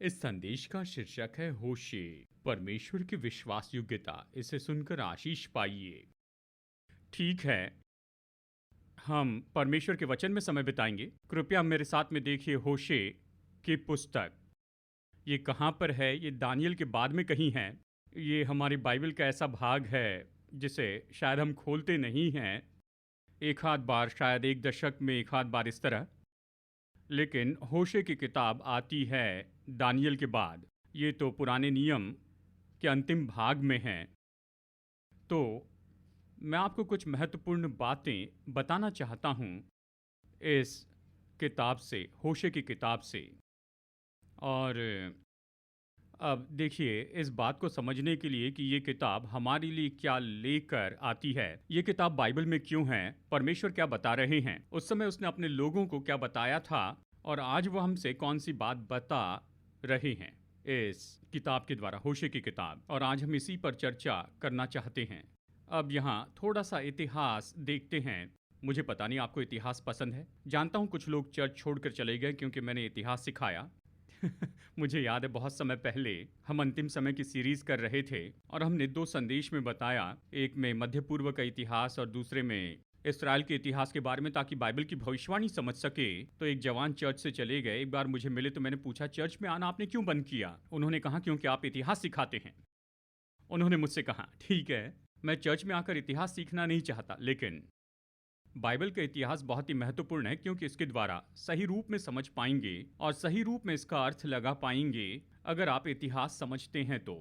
इस संदेश का शीर्षक है होशे, परमेश्वर की विश्वास योग्यता। इसे सुनकर आशीष पाइए। ठीक है, हम परमेश्वर के वचन में समय बिताएंगे। कृपया मेरे साथ में देखिए होशे की पुस्तक। ये कहाँ पर है? ये दानियल के बाद में कहीं है। ये हमारी बाइबल का ऐसा भाग है जिसे शायद हम खोलते नहीं हैं। एक आध बार, शायद एक दशक में एक आध बार इस तरह। लेकिन होशे की किताब आती है दानियल के बाद। ये तो पुराने नियम के अंतिम भाग में है। तो मैं आपको कुछ महत्वपूर्ण बातें बताना चाहता हूँ इस किताब से, होशे की किताब से। और अब देखिए, इस बात को समझने के लिए कि ये किताब हमारे लिए क्या लेकर आती है, ये किताब बाइबल में क्यों है, परमेश्वर क्या बता रहे हैं, उस समय उसने अपने लोगों को क्या बताया था, और आज वो हमसे कौन सी बात बता रहे हैं इस किताब के द्वारा, होशे की किताब। और आज हम इसी पर चर्चा करना चाहते हैं। अब यहाँ थोड़ा सा इतिहास देखते हैं। मुझे पता नहीं आपको इतिहास पसंद है। जानता हूँ कुछ लोग चर्च छोड़कर चले गए क्योंकि मैंने इतिहास सिखाया। मुझे याद है बहुत समय पहले हम अंतिम समय की सीरीज कर रहे थे और हमने दो संदेश में बताया, एक में मध्य पूर्व का इतिहास और दूसरे में इसराइल के इतिहास के बारे में, ताकि बाइबल की भविष्यवाणी समझ सके। तो एक जवान चर्च से चले गए। एक बार मुझे मिले तो मैंने पूछा, चर्च में आना आपने क्यों बंद किया? उन्होंने कहा, क्योंकि आप इतिहास सिखाते हैं। उन्होंने मुझसे कहा, ठीक है, मैं चर्च में आकर इतिहास सीखना नहीं चाहता, लेकिन बाइबल का इतिहास बहुत ही महत्वपूर्ण है, क्योंकि इसके द्वारा सही रूप में समझ पाएंगे और सही रूप में इसका अर्थ लगा पाएंगे अगर आप इतिहास समझते हैं तो।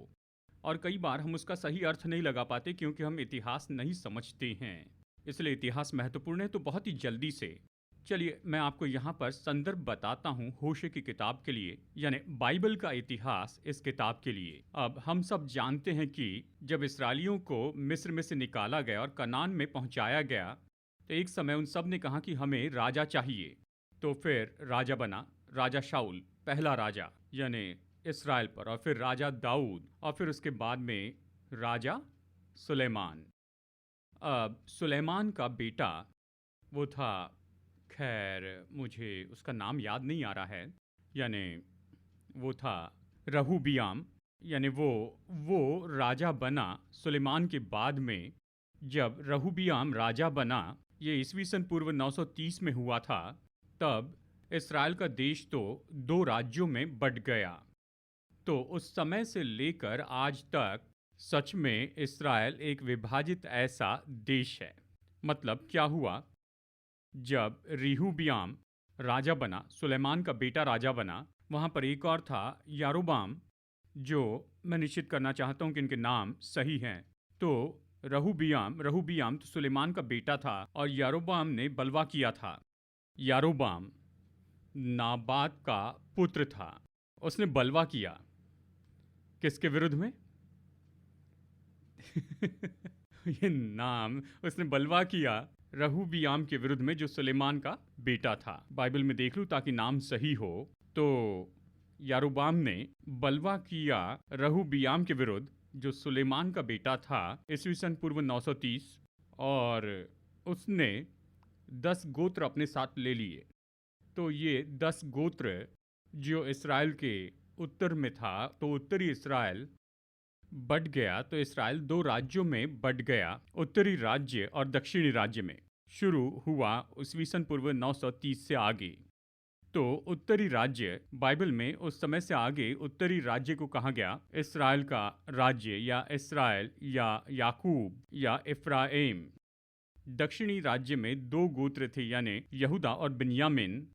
और कई बार हम उसका सही अर्थ नहीं लगा पाते क्योंकि हम इतिहास नहीं समझते हैं। इसलिए इतिहास महत्वपूर्ण है। तो बहुत ही जल्दी से चलिए मैं आपको यहाँ पर संदर्भ बताता हूँ होशे की किताब के लिए, यानी बाइबल का इतिहास इस किताब के लिए। अब हम सब जानते हैं कि जब इसराइलियों को मिस्र में से निकाला गया और कनान में पहुंचाया गया, तो एक समय उन सब ने कहा कि हमें राजा चाहिए। तो फिर राजा बना राजा शाऊल, पहला राजा यानी इसराइल पर, और फिर राजा दाऊद, और फिर उसके बाद में राजा सुलेमान। अब सुलेमान का बेटा वो था, खैर मुझे उसका नाम याद नहीं आ रहा है, यानी वो था रहूबियाम। यानी वो राजा बना सुलेमान के बाद में। जब रहूबियाम राजा बना, ये ईस्वी सन पूर्व 930 में हुआ था, तब इसराइल का देश तो दो राज्यों में बंट गया। तो उस समय से लेकर आज तक सच में इसराइल एक विभाजित ऐसा देश है। मतलब क्या हुआ, जब रिहुबियाम राजा बना, सुलेमान का बेटा राजा बना, वहाँ पर एक और था यारोबाम, जो मैं निश्चित करना चाहता हूँ कि इनके नाम सही हैं। तो रहूबियाम तो सुलेमान का बेटा था और यारोबाम ने बलवा किया था। यारोबाम नाबात का पुत्र था। उसने बलवा किया किसके विरुद्ध में? ये नाम, उसने बलवा किया रहूबियाम के विरुद्ध में, जो सुलेमान का बेटा था। बाइबल में देख लूं ताकि नाम सही हो। तो यारोबाम ने बलवा किया रहूबियाम के विरुद्ध, जो सुलेमान का बेटा था, ईस्वी सन पूर्व 930। और उसने 10 गोत्र अपने साथ ले लिए। तो ये 10 गोत्र जो इसराइल के उत्तर में था, तो उत्तरी इसराइल बट गया। तो इसराइल दो राज्यों में बट गया, उत्तरी राज्य और दक्षिणी राज्य में। शुरू हुआ ईस्वी सन पूर्व 930 से आगे। तो उत्तरी राज्य, बाइबल में उस समय से आगे उत्तरी राज्य को कहा गया इसराइल का राज्य, या इसराइल, या याकूब, या इफ्राइम। दक्षिणी राज्य में दो गोत्र थे, यानी यहूदा और बिन्यामिन,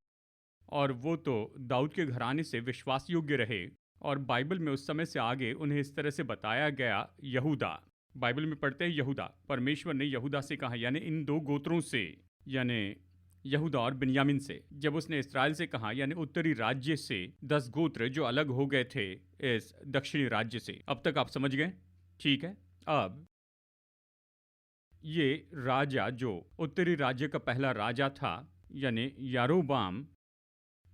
और वो तो दाऊद के घराने से विश्वास योग्य रहे। और बाइबल में उस समय से आगे उन्हें इस तरह से बताया गया, यहूदा। बाइबल में पढ़ते हैं यहूदा, परमेश्वर ने यहूदा से कहा, यानी इन दो गोत्रों से, यानी यहूदा और बिन्यामिन से। जब उसने इसराइल से कहा, यानी उत्तरी राज्य से 10 गोत्र जो अलग हो गए थे इस दक्षिणी राज्य से। अब तक आप समझ गए? ठीक है। अब ये राजा जो उत्तरी राज्य का पहला राजा था, यानी यारोबाम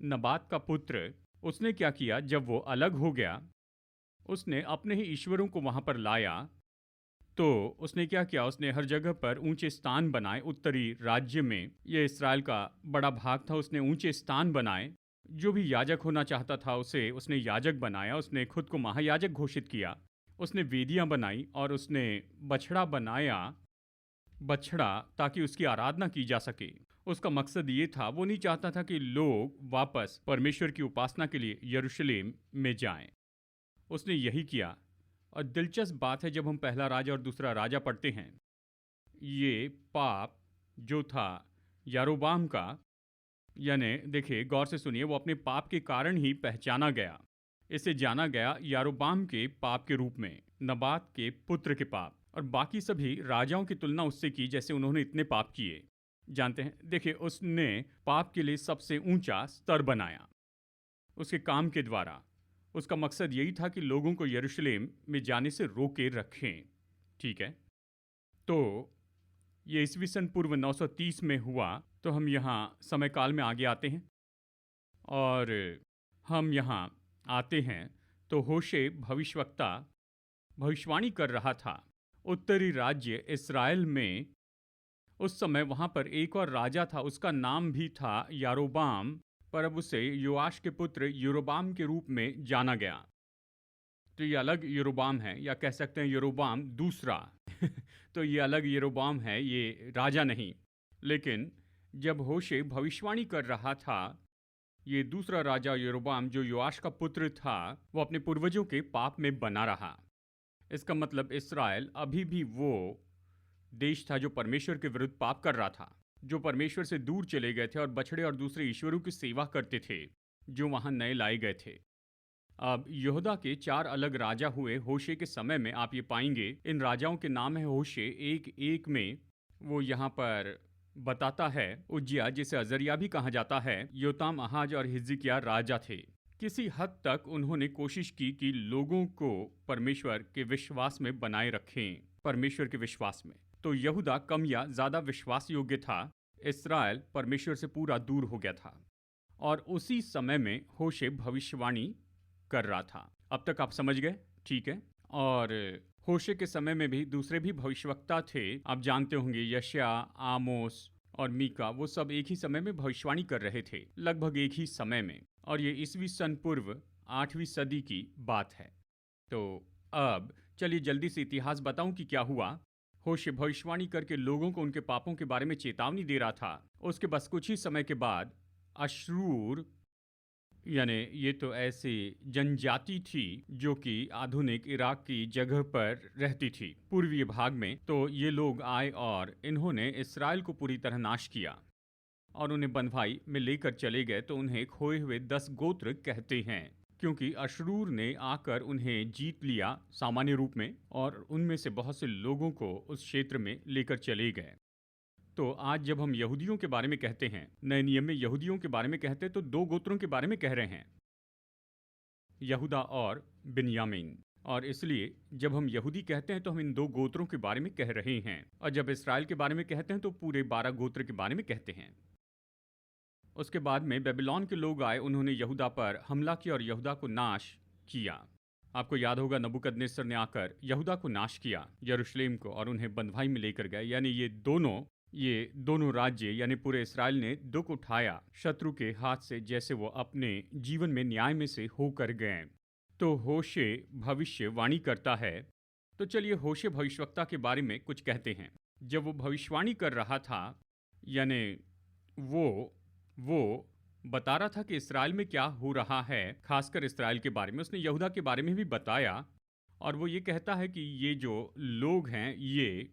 नबात का पुत्र, उसने क्या किया, जब वो अलग हो गया, उसने अपने ही ईश्वरों को वहां पर लाया। तो उसने क्या किया, उसने हर जगह पर ऊंचे स्थान बनाए। उत्तरी राज्य में, ये इसराइल का बड़ा भाग था, उसने ऊंचे स्थान बनाए जो भी याजक होना चाहता था उसे उसने याजक बनाया, उसने खुद को महायाजक घोषित किया, उसने वेदियां बनाई और उसने बछड़ा बनाया, बछड़ा, ताकि उसकी आराधना की जा सके। उसका मकसद ये था, वो नहीं चाहता था कि लोग वापस परमेश्वर की उपासना के लिए यरूशलेम में जाएं। उसने यही किया। और दिलचस्प बात है, जब हम पहला राजा और दूसरा राजा पढ़ते हैं, ये पाप जो था यारोबाम का, यानी देखिए गौर से सुनिए, वो अपने पाप के कारण ही पहचाना गया। इसे जाना गया यारोबाम के पाप के रूप में, नबात के पुत्र के पाप, और बाकी सभी राजाओं की तुलना उससे की जैसे उन्होंने इतने पाप किए। जानते हैं, देखिए उसने पाप के लिए सबसे ऊंचा स्तर बनाया उसके काम के द्वारा। उसका मकसद यही था कि लोगों को यरूशलेम में जाने से रोके रखें। ठीक है, तो ये ईस्वी सन पूर्व 930 में हुआ। तो हम यहाँ समय काल में आगे आते हैं और हम यहाँ आते हैं तो होशे भविष्यवक्ता भविष्यवाणी कर रहा था। उत्तरी राज्य इस्राएल में उस समय वहाँ पर एक और राजा था, उसका नाम भी था यारोबाम, पर अब उसे योआश के पुत्र यरोबाम के रूप में जाना गया। तो ये अलग यरोबाम है, या कह सकते हैं यरोबाम दूसरा। तो ये अलग यरोबाम है, ये राजा नहीं। लेकिन जब होशे भविष्यवाणी कर रहा था, ये दूसरा राजा यरोबाम जो योआश का पुत्र था, वो अपने पूर्वजों के पाप में बना रहा। इसका मतलब इस्राएल अभी भी वो देश था जो परमेश्वर के विरुद्ध पाप कर रहा था, जो परमेश्वर से दूर चले गए थे और बछड़े और दूसरे ईश्वरों की सेवा करते थे जो वहां नए लाए गए थे। अब यहूदा के 4 अलग राजा हुए होशे के समय में। आप ये पाएंगे, इन राजाओं के नाम है होशे, एक एक में वो यहाँ पर बताता है। उज्जिया, जिसे अजरिया भी कहा जाता है, योताम, आहाज और हिजकिय्याह राजा थे। किसी हद तक उन्होंने कोशिश की कि लोगों को परमेश्वर के विश्वास में बनाए रखें, परमेश्वर के विश्वास में। तो यहूदा कम या ज्यादा विश्वास योग्य था, इस्राएल परमेश्वर से पूरा दूर हो गया था। और उसी समय में होशे भविष्यवाणी कर रहा था। अब तक आप समझ गए? ठीक है। और होशे के समय में भी दूसरे भी भविष्यवक्ता थे, आप जानते होंगे, यशाया, आमोस और मीका, वो सब एक ही समय में भविष्यवाणी कर रहे थे, लगभग एक ही समय में। और ये ईस्वी सन पूर्व 8वीं सदी की बात है। तो अब चलिए जल्दी से इतिहास बताऊं कि क्या हुआ। होशे भविष्यवाणी करके लोगों को उनके पापों के बारे में चेतावनी दे रहा था। उसके बस कुछ ही समय के बाद अश्रूर, यानी ये तो ऐसी जनजाति थी जो कि आधुनिक इराक की जगह पर रहती थी, पूर्वीय भाग में। तो ये लोग आए और इन्होंने इस्राएल को पूरी तरह नाश किया और उन्हें बंधुआई में लेकर चले गए। तो उन्हें खोए हुए 10 गोत्र कहते हैं, क्योंकि अशरूर ने आकर उन्हें जीत लिया सामान्य रूप में, और उनमें से बहुत से लोगों को उस क्षेत्र में लेकर चले गए। तो आज जब हम यहूदियों के बारे में कहते हैं, नए नियम में यहूदियों के बारे में कहते हैं, तो 2 गोत्रों के बारे में कह रहे हैं, यहूदा और बिन्यामीन। और इसलिए जब हम यहूदी कहते हैं तो हम इन 2 गोत्रों के बारे में कह रहे हैं, और जब इसराइल के बारे में कहते हैं तो पूरे 12 गोत्र के बारे में कहते हैं। उसके बाद में बेबीलोन के लोग आए, उन्होंने यहूदा पर हमला किया और यहूदा को नाश किया। आपको याद होगा, नबूकदनेस्सर ने आकर यहूदा को नाश किया, यरूशलेम को, और उन्हें बंधुआई में लेकर गए। यानी ये दोनों राज्य, यानी पूरे इस्राएल ने दुख उठाया शत्रु के हाथ से, जैसे वो अपने जीवन में न्याय में से होकर गए। तो होशे भविष्यवाणी करता है। तो चलिए होशे भविष्यवक्ता के बारे में कुछ कहते हैं। जब वो भविष्यवाणी कर रहा था, यानी वो बता रहा था कि इस्राएल में क्या हो रहा है, खासकर इस्राएल के बारे में। उसने यहूदा के बारे में भी बताया, और वो ये कहता है कि ये जो लोग हैं, ये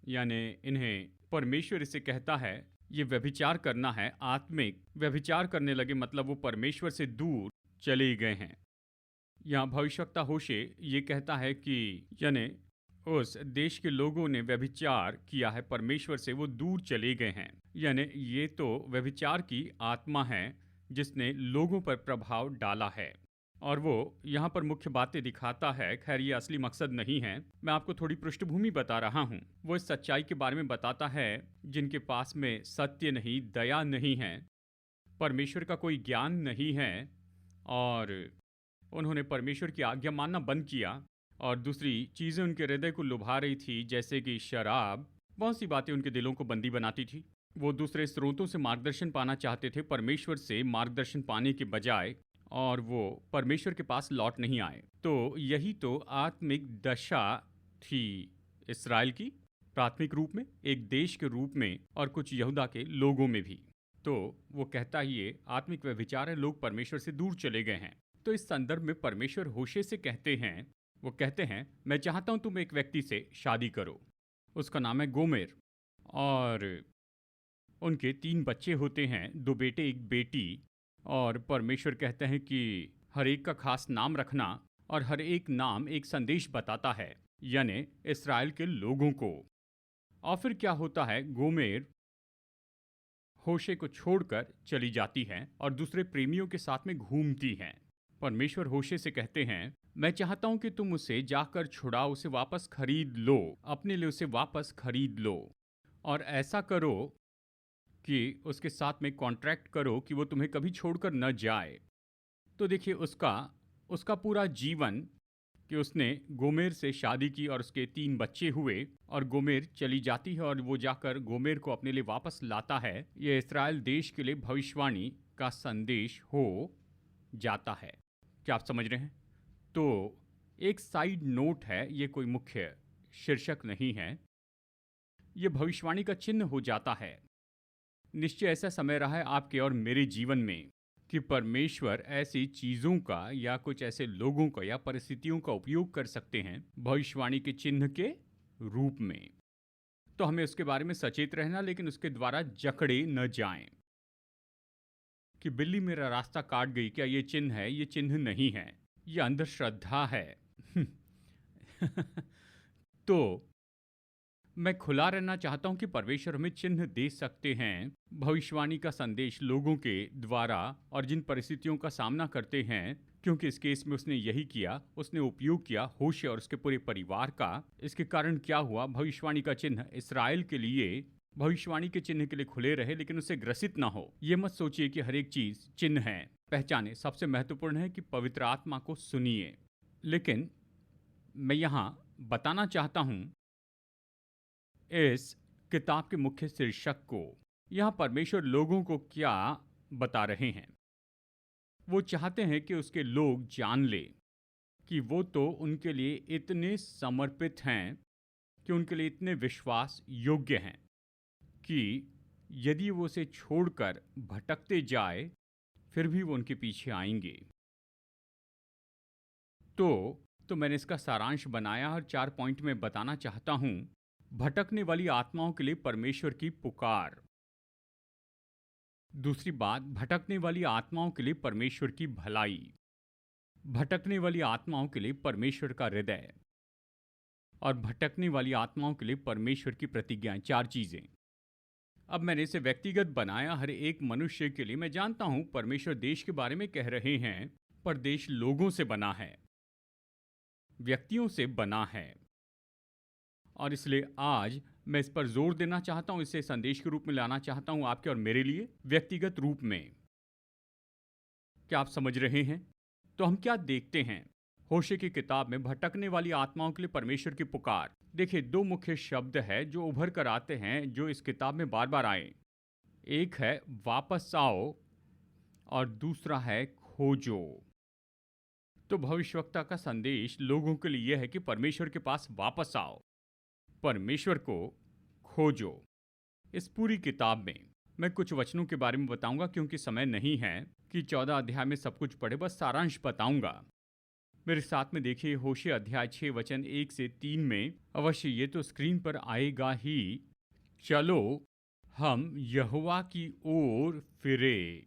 यानी इन्हें परमेश्वर इसे कहता है, ये व्यभिचार करना है, आत्मिक व्यभिचार करने लगे, मतलब वो परमेश्वर से दूर चले गए हैं। यहाँ भविष्यवक्ता होशे ये कहता है कि यानी उस देश के लोगों ने व्यभिचार किया है, परमेश्वर से वो दूर चले गए हैं। यानी ये तो व्यभिचार की आत्मा है जिसने लोगों पर प्रभाव डाला है, और वो यहाँ पर मुख्य बातें दिखाता है। खैर ये असली मकसद नहीं है, मैं आपको थोड़ी पृष्ठभूमि बता रहा हूँ। वो इस सच्चाई के बारे में बताता है जिनके पास में सत्य नहीं, दया नहीं है, परमेश्वर का कोई ज्ञान नहीं है, और उन्होंने परमेश्वर की आज्ञा मानना बंद किया, और दूसरी चीज़ें उनके हृदय को लुभा रही थी, जैसे कि शराब। बहुत सी बातें उनके दिलों को बंदी बनाती थी। वो दूसरे स्रोतों से मार्गदर्शन पाना चाहते थे परमेश्वर से मार्गदर्शन पाने के बजाय, और वो परमेश्वर के पास लौट नहीं आए। तो यही तो आत्मिक दशा थी इस्राएल की, प्राथमिक रूप में, एक देश के रूप में, और कुछ यहूदा के लोगों में भी। तो वो कहता ही ये आत्मिक व्यभिचार है, लोग परमेश्वर से दूर चले गए हैं। तो इस संदर्भ में परमेश्वर होशे से कहते हैं, वो कहते हैं, मैं चाहता हूं तुम एक व्यक्ति से शादी करो, उसका नाम है गोमेर, और उनके 3 बच्चे होते हैं, 2 बेटे 1 बेटी। और परमेश्वर कहते हैं कि हर एक का खास नाम रखना, और हर एक नाम एक संदेश बताता है, यानी इस्राएल के लोगों को। और फिर क्या होता है, गोमेर होशे को छोड़कर चली जाती हैं और दूसरे प्रेमियों के साथ में घूमती हैं। परमेश्वर होशे से कहते हैं, मैं चाहता हूं कि तुम उसे जाकर छुड़ाओ, उसे वापस खरीद लो, अपने लिए उसे वापस खरीद लो, और ऐसा करो कि उसके साथ में कॉन्ट्रैक्ट करो कि वो तुम्हें कभी छोड़कर न जाए। तो देखिए उसका उसका पूरा जीवन, कि उसने गोमेर से शादी की और उसके 3 बच्चे हुए, और गोमेर चली जाती है और वो जाकर गोमेर को अपने लिए वापस लाता है। ये इस्राएल देश के लिए भविष्यवाणी का संदेश हो जाता है। क्या आप समझ रहे हैं? तो एक साइड नोट है, ये कोई मुख्य शीर्षक नहीं है, ये भविष्यवाणी का चिन्ह हो जाता है। निश्चय ऐसा समय रहा है आपके और मेरे जीवन में कि परमेश्वर ऐसी चीज़ों का या कुछ ऐसे लोगों का या परिस्थितियों का उपयोग कर सकते हैं भविष्यवाणी के चिन्ह के रूप में। तो हमें उसके बारे में सचेत रहना, लेकिन उसके द्वारा जकड़े न जाएं कि बिल्ली मेरा रास्ता काट गई, क्या ये चिन्ह है? ये चिन्ह नहीं है, ये अंधश्रद्धा है। तो मैं खुला रहना चाहता हूं कि परमेश्वर हमें चिन्ह दे सकते हैं भविष्यवाणी का संदेश लोगों के द्वारा, और जिन परिस्थितियों का सामना करते हैं, क्योंकि इस केस में उसने यही किया, उसने उपयोग किया होशे और उसके पूरे परिवार का। इसके कारण क्या हुआ, भविष्यवाणी का चिन्ह इस्राएल के लिए, भविष्यवाणी के चिन्ह के लिए खुले रहे, लेकिन उससे ग्रसित ना हो। ये मत सोचिए कि हर एक चीज चिन्ह है, पहचाने। सबसे महत्वपूर्ण है कि पवित्र आत्मा को सुनिए। लेकिन मैं यहाँ बताना चाहता हूँ इस किताब के मुख्य शीर्षक को। यहाँ परमेश्वर लोगों को क्या बता रहे हैं? वो चाहते हैं कि उसके लोग जान ले कि वो तो उनके लिए इतने समर्पित हैं, कि उनके लिए इतने विश्वास योग्य हैं कि यदि वो उसे छोड़कर भटकते जाए, फिर भी वो उनके पीछे आएंगे। तो मैंने इसका सारांश बनाया और 4 पॉइंट में बताना चाहता हूं। भटकने वाली आत्माओं के लिए परमेश्वर की पुकार। दूसरी बात, भटकने वाली आत्माओं के लिए परमेश्वर की भलाई। भटकने वाली आत्माओं के लिए परमेश्वर का हृदय, और भटकने वाली आत्माओं के लिए परमेश्वर की प्रतिज्ञाएं। 4 चीजें। अब मैंने इसे व्यक्तिगत बनाया हर एक मनुष्य के लिए। मैं जानता हूं परमेश्वर देश के बारे में कह रहे हैं, पर देश लोगों से बना है, व्यक्तियों से बना है, और इसलिए आज मैं इस पर जोर देना चाहता हूं, इसे संदेश के रूप में लाना चाहता हूं आपके और मेरे लिए व्यक्तिगत रूप में। क्या आप समझ रहे हैं? तो हम क्या देखते हैं होशे की किताब में? भटकने वाली आत्माओं के लिए परमेश्वर की पुकार। देखिए 2 मुख्य शब्द है जो उभर कर आते हैं, जो इस किताब में बार बार आए। एक है वापस आओ, और दूसरा है खोजो। तो भविष्यवक्ता का संदेश लोगों के लिए यह है कि परमेश्वर के पास वापस आओ, परमेश्वर को खोजो। इस पूरी किताब में मैं कुछ वचनों के बारे में बताऊंगा, क्योंकि समय नहीं है कि 14 अध्याय में सब कुछ पढ़े, बस सारांश बताऊंगा। मेरे साथ में देखिए होशे अध्याय 6 वचन 1 से 3 में। अवश्य ये तो स्क्रीन पर आएगा ही। चलो हम यहोवा की ओर फिरे,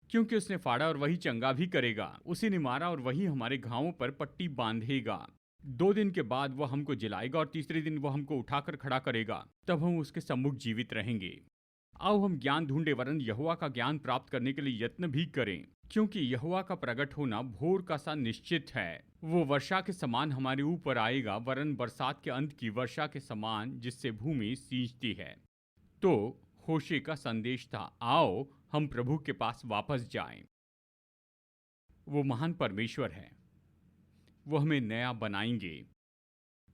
क्योंकि उसने फाड़ा और वही चंगा भी करेगा, उसी ने मारा और वही हमारे घावों पर पट्टी बांधेगा। 2 दिन के बाद वह हमको जिलाएगा और तीसरे दिन वह हमको उठाकर खड़ा करेगा, तब हम उसके सम्मुख जीवित रहेंगे। आओ हम ज्ञान ढूंढे, वरन यहोवा का ज्ञान प्राप्त करने के लिए यत्न भी करें, क्योंकि यहोवा का प्रकट होना भोर का सा निश्चित है। वो वर्षा के समान हमारे ऊपर आएगा, वरन बरसात के अंत की वर्षा के समान, जिससे भूमि सींचती है। तो होशे का संदेश था, आओ हम प्रभु के पास वापस जाएं। वो महान परमेश्वर है, वो हमें नया बनाएंगे,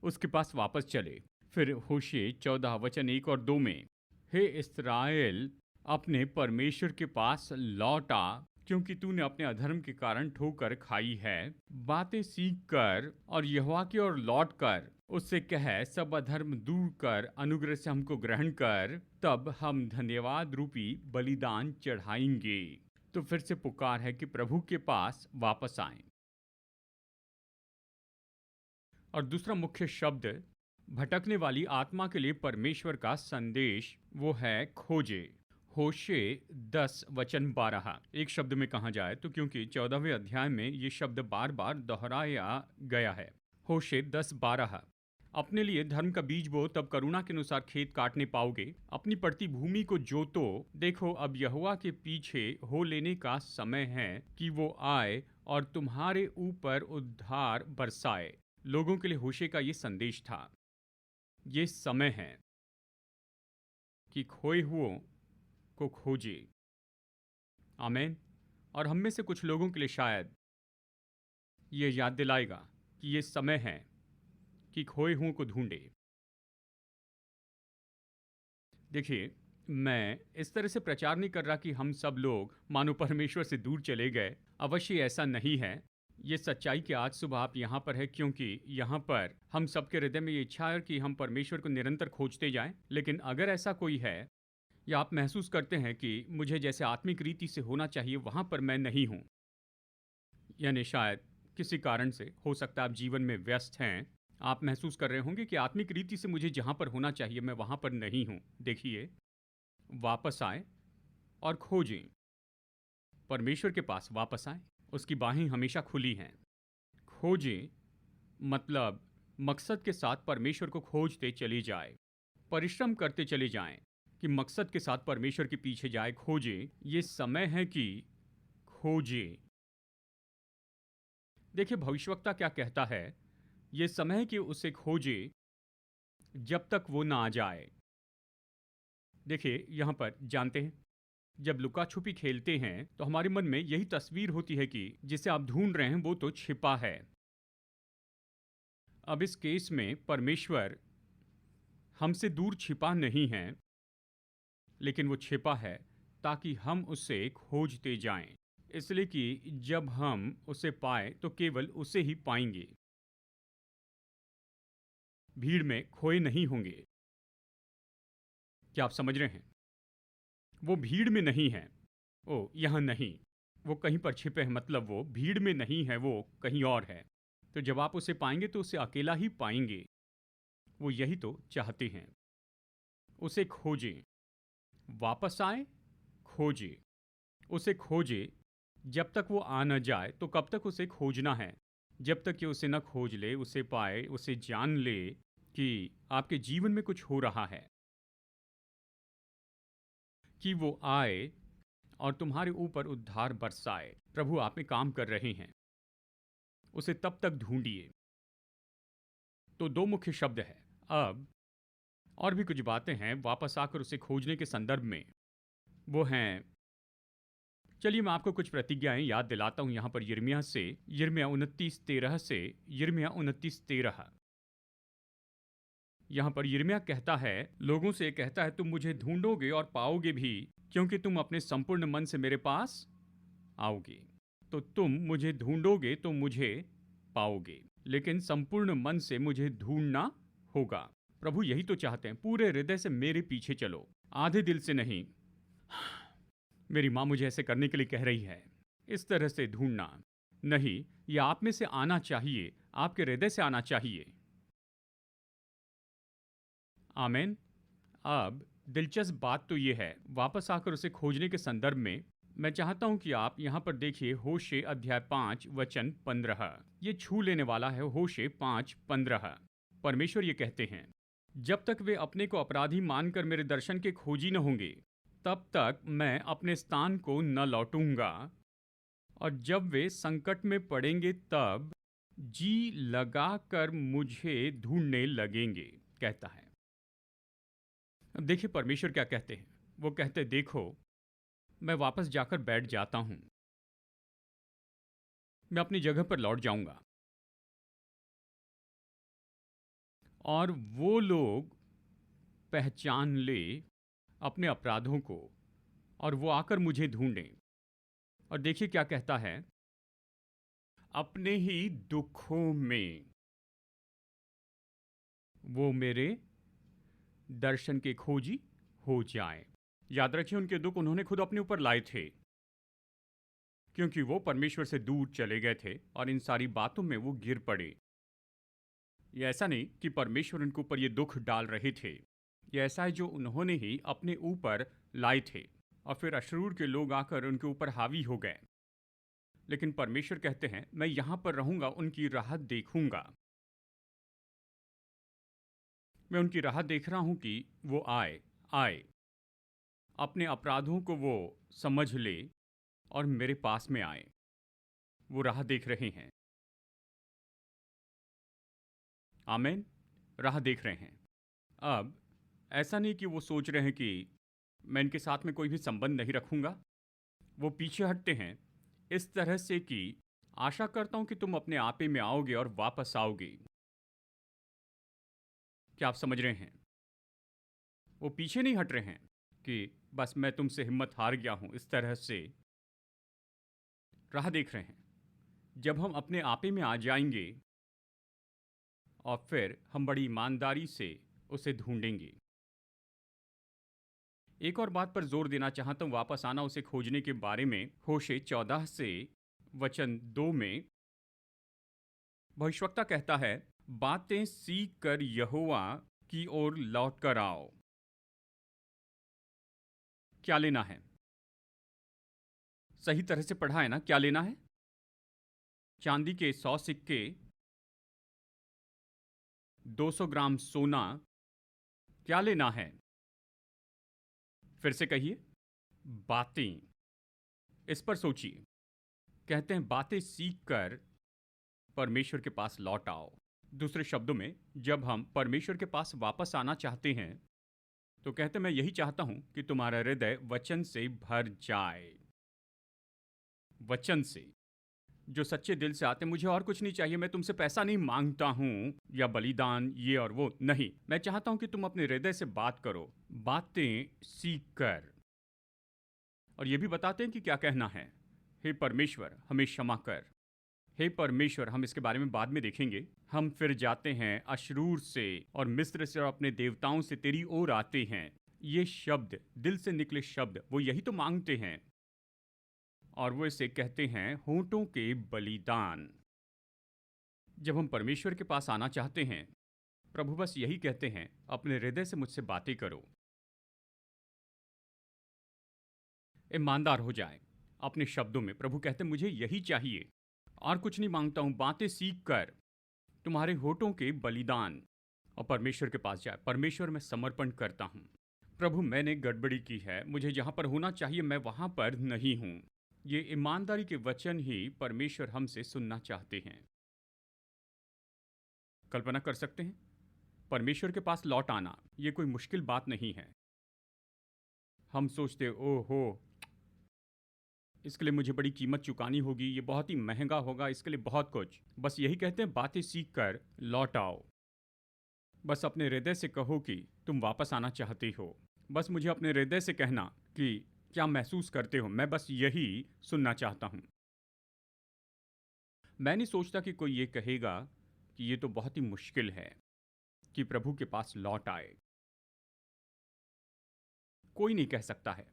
उसके पास वापस चले। फिर होशे 14 वचन 1 और 2 में, हे इस्राएल, अपने परमेश्वर के पास लौट आ, क्योंकि तूने अपने अधर्म के कारण ठोकर खाई है। बातें सीख कर और यहोवा की ओर लौट कर उससे कह, सब अधर्म दूर कर अनुग्रह से हमको ग्रहण कर, तब हम धन्यवाद रूपी बलिदान चढ़ाएंगे। तो फिर से पुकार है कि प्रभु के पास वापस आएं। और दूसरा मुख्य शब्द भटकने वाली आत्मा के लिए परमेश्वर का संदेश वो है खोजे। होशे 10 वचन 12। एक शब्द में कहा जाए तो क्योंकि 14वें अध्याय में ये शब्द बार बार दोहराया गया है। होशे 10:12। अपने लिए धर्म का बीज बो, तब करुणा के अनुसार खेत काटने पाओगे। अपनी पड़ती भूमि को जोतो। देखो, अब यहोवा के पीछे हो लेने का समय है कि वो आए और तुम्हारे ऊपर उद्धार बरसाए। लोगों के लिए होशे का ये संदेश था। ये समय है कि खोए हुओं को खोजे। आमीन। और हम में से कुछ लोगों के लिए शायद ये याद दिलाएगा कि ये समय है कि खोए हुओं को ढूंढे। देखिए, मैं इस तरह से प्रचार नहीं कर रहा कि हम सब लोग मानो परमेश्वर से दूर चले गए। अवश्य ऐसा नहीं है। ये सच्चाई कि आज सुबह आप यहाँ पर है क्योंकि यहाँ पर हम सबके हृदय में ये इच्छा है कि हम परमेश्वर को निरंतर खोजते जाएं। लेकिन अगर ऐसा कोई है या आप महसूस करते हैं कि मुझे जैसे आत्मिक रीति से होना चाहिए वहाँ पर मैं नहीं हूँ, यानी शायद किसी कारण से, हो सकता है आप जीवन में व्यस्त हैं, आप महसूस कर रहे होंगे कि आत्मिक रीति से मुझे जहाँ पर होना चाहिए मैं वहाँ पर नहीं हूँ। देखिए, वापस आए और खोजें। परमेश्वर के पास वापस आए, उसकी बाहें हमेशा खुली हैं। खोजें मतलब मकसद के साथ परमेश्वर को खोजते चले जाए, परिश्रम करते चले जाएं कि मकसद के साथ परमेश्वर के पीछे जाए, खोजे। ये समय है कि खोजे। देखिए, भविष्यवक्ता क्या कहता है, ये समय है कि उसे खोजे जब तक वो ना आ जाए। देखिए, यहां पर जानते हैं, जब लुका छुपी खेलते हैं तो हमारे मन में यही तस्वीर होती है कि जिसे आप ढूंढ रहे हैं वो तो छिपा है। अब इस केस में परमेश्वर हमसे दूर छिपा नहीं है, लेकिन वो छिपा है ताकि हम उसे खोजते जाएं। इसलिए कि जब हम उसे पाए तो केवल उसे ही पाएंगे, भीड़ में खोए नहीं होंगे। क्या आप समझ रहे हैं? वो भीड़ में नहीं है, ओ यहाँ नहीं, वो कहीं पर छिपे हैं, मतलब वो भीड़ में नहीं है, वो कहीं और है। तो जब आप उसे पाएंगे तो उसे अकेला ही पाएंगे। वो यही तो चाहते हैं। उसे खोजें, वापस आए, खोजे, उसे खोजे। जब तक वो आ न जाए तो कब तक उसे खोजना है? जब तक कि उसे न खोज ले, उसे पाए, उसे जान ले कि आपके जीवन में कुछ हो रहा है, कि वो आए और तुम्हारे ऊपर उद्धार बरसाए। प्रभु आप में काम कर रहे हैं, उसे तब तक ढूंढिए। तो दो मुख्य शब्द है। अब और भी कुछ बातें हैं वापस आकर उसे खोजने के संदर्भ में, वो हैं, चलिए मैं आपको कुछ प्रतिज्ञाएं याद दिलाता हूं यहां पर यिर्मयाह से, यिर्मयाह 29:13 से यिर्मयाह 29:13। यहां पर यिर्मयाह कहता है, लोगों से कहता है, तुम मुझे ढूंढोगे और पाओगे भी, क्योंकि तुम अपने संपूर्ण मन से मेरे पास आओगे। तो तुम मुझे ढूंढोगे तो मुझे पाओगे, लेकिन संपूर्ण मन से मुझे ढूंढना होगा। प्रभु यही तो चाहते हैं, पूरे हृदय से मेरे पीछे चलो, आधे दिल से नहीं। मेरी माँ मुझे ऐसे करने के लिए कह रही है, इस तरह से ढूंढना नहीं, ये आप में से आना चाहिए, आपके हृदय से आना चाहिए। आमीन। अब दिलचस्प बात तो ये है, वापस आकर उसे खोजने के संदर्भ में मैं चाहता हूं कि आप यहां पर देखिए होशे अध्याय 5 वचन 15। ये छू लेने वाला है। होशे 5:15। परमेश्वर ये कहते हैं, जब तक वे अपने को अपराधी मानकर मेरे दर्शन के खोजी न होंगे, तब तक मैं अपने स्थान को न लौटूंगा। और जब वे संकट में पड़ेंगे तब जी लगाकर मुझे ढूंढने लगेंगे, कहता है। अब देखिए परमेश्वर क्या कहते हैं। वो कहते, देखो मैं वापस जाकर बैठ जाता हूं, मैं अपनी जगह पर लौट जाऊंगा, और वो लोग पहचान ले अपने अपराधों को, और वो आकर मुझे ढूंढें। और देखिए क्या कहता है, अपने ही दुखों में वो मेरे दर्शन के खोजी हो जाएं। याद रखिए, उनके दुख उन्होंने खुद अपने ऊपर लाए थे, क्योंकि वो परमेश्वर से दूर चले गए थे और इन सारी बातों में वो गिर पड़े। ये ऐसा नहीं कि परमेश्वर उनके ऊपर ये दुख डाल रहे थे, ये ऐसा है जो उन्होंने ही अपने ऊपर लाए थे, और फिर अशरूर के लोग आकर उनके ऊपर हावी हो गए। लेकिन परमेश्वर कहते हैं, मैं यहां पर रहूंगा, उनकी राहत देखूंगा। मैं उनकी राह देख रहा हूं कि वो आए आए, अपने अपराधों को वो समझ ले और मेरे पास में आए। वो राह देख रहे हैं। आमीन। राह देख रहे हैं। अब ऐसा नहीं कि वो सोच रहे हैं कि मैं इनके साथ में कोई भी संबंध नहीं रखूंगा। वो पीछे हटते हैं इस तरह से कि आशा करता हूं कि तुम अपने आपे में आओगे और वापस आओगे। क्या आप समझ रहे हैं? वो पीछे नहीं हट रहे हैं कि बस मैं तुमसे हिम्मत हार गया हूं, इस तरह से राह देख रहे हैं। जब हम अपने आपे में आ जाएंगे और फिर हम बड़ी ईमानदारी से उसे ढूंढेंगे। एक और बात पर जोर देना चाहता हूं, वापस आना, उसे खोजने के बारे में। होशे 14 से वचन 2 में भविष्यवक्ता कहता है, बातें सीख कर यहोवा की ओर लौट कर आओ। क्या लेना है? सही तरह से पढ़ा है ना? क्या लेना है? चांदी के 100 सिक्के, 200 ग्राम सोना। क्या लेना है? फिर से कहिए। बातें। इस पर सोचिए। कहते हैं बातें सीख कर परमेश्वर के पास लौट आओ। दूसरे शब्दों में, जब हम परमेश्वर के पास वापस आना चाहते हैं तो कहते हैं, मैं यही चाहता हूं कि तुम्हारा हृदय वचन से भर जाए। वचन से जो सच्चे दिल से आते हैं। मुझे और कुछ नहीं चाहिए, मैं तुमसे पैसा नहीं मांगता हूं या बलिदान ये और वो नहीं। मैं चाहता हूं कि तुम अपने हृदय से बात करो। बातें सीख कर। और ये भी बताते हैं कि क्या कहना है। हे परमेश्वर, हमें क्षमा कर। हे परमेश्वर, हम इसके बारे में बाद में देखेंगे। हम फिर जाते हैं अशरूर से और मिस्र से और अपने देवताओं से तेरी ओर आते हैं। ये शब्द, दिल से निकले शब्द, वो यही तो मांगते हैं। और वो इसे कहते हैं होंठों के बलिदान। जब हम परमेश्वर के पास आना चाहते हैं, प्रभु बस यही कहते हैं, अपने हृदय से मुझसे बातें करो। ईमानदार हो जाए अपने शब्दों में। प्रभु कहते हैं, मुझे यही चाहिए, और कुछ नहीं मांगता हूं। बातें सीख कर तुम्हारे होठों के बलिदान। और परमेश्वर के पास जाए। परमेश्वर, मैं समर्पण करता हूं। प्रभु, मैंने गड़बड़ी की है, मुझे जहां पर होना चाहिए मैं वहां पर नहीं हूं। ये ईमानदारी के वचन ही परमेश्वर हमसे सुनना चाहते हैं। कल्पना कर सकते हैं, परमेश्वर के पास लौट आना ये कोई मुश्किल बात नहीं है। हम सोचते, ओहो, इसके लिए मुझे बड़ी कीमत चुकानी होगी, ये बहुत ही महंगा होगा, इसके लिए बहुत कुछ। बस यही कहते हैं, बातें सीख कर लौट आओ। बस अपने हृदय से कहो कि तुम वापस आना चाहते हो। बस मुझे अपने हृदय से कहना कि क्या महसूस करते हो। मैं बस यही सुनना चाहता हूं। मैं नहीं सोचता कि कोई ये कहेगा कि ये तो बहुत ही मुश्किल है कि प्रभु के पास लौट आए। कोई नहीं कह सकता है,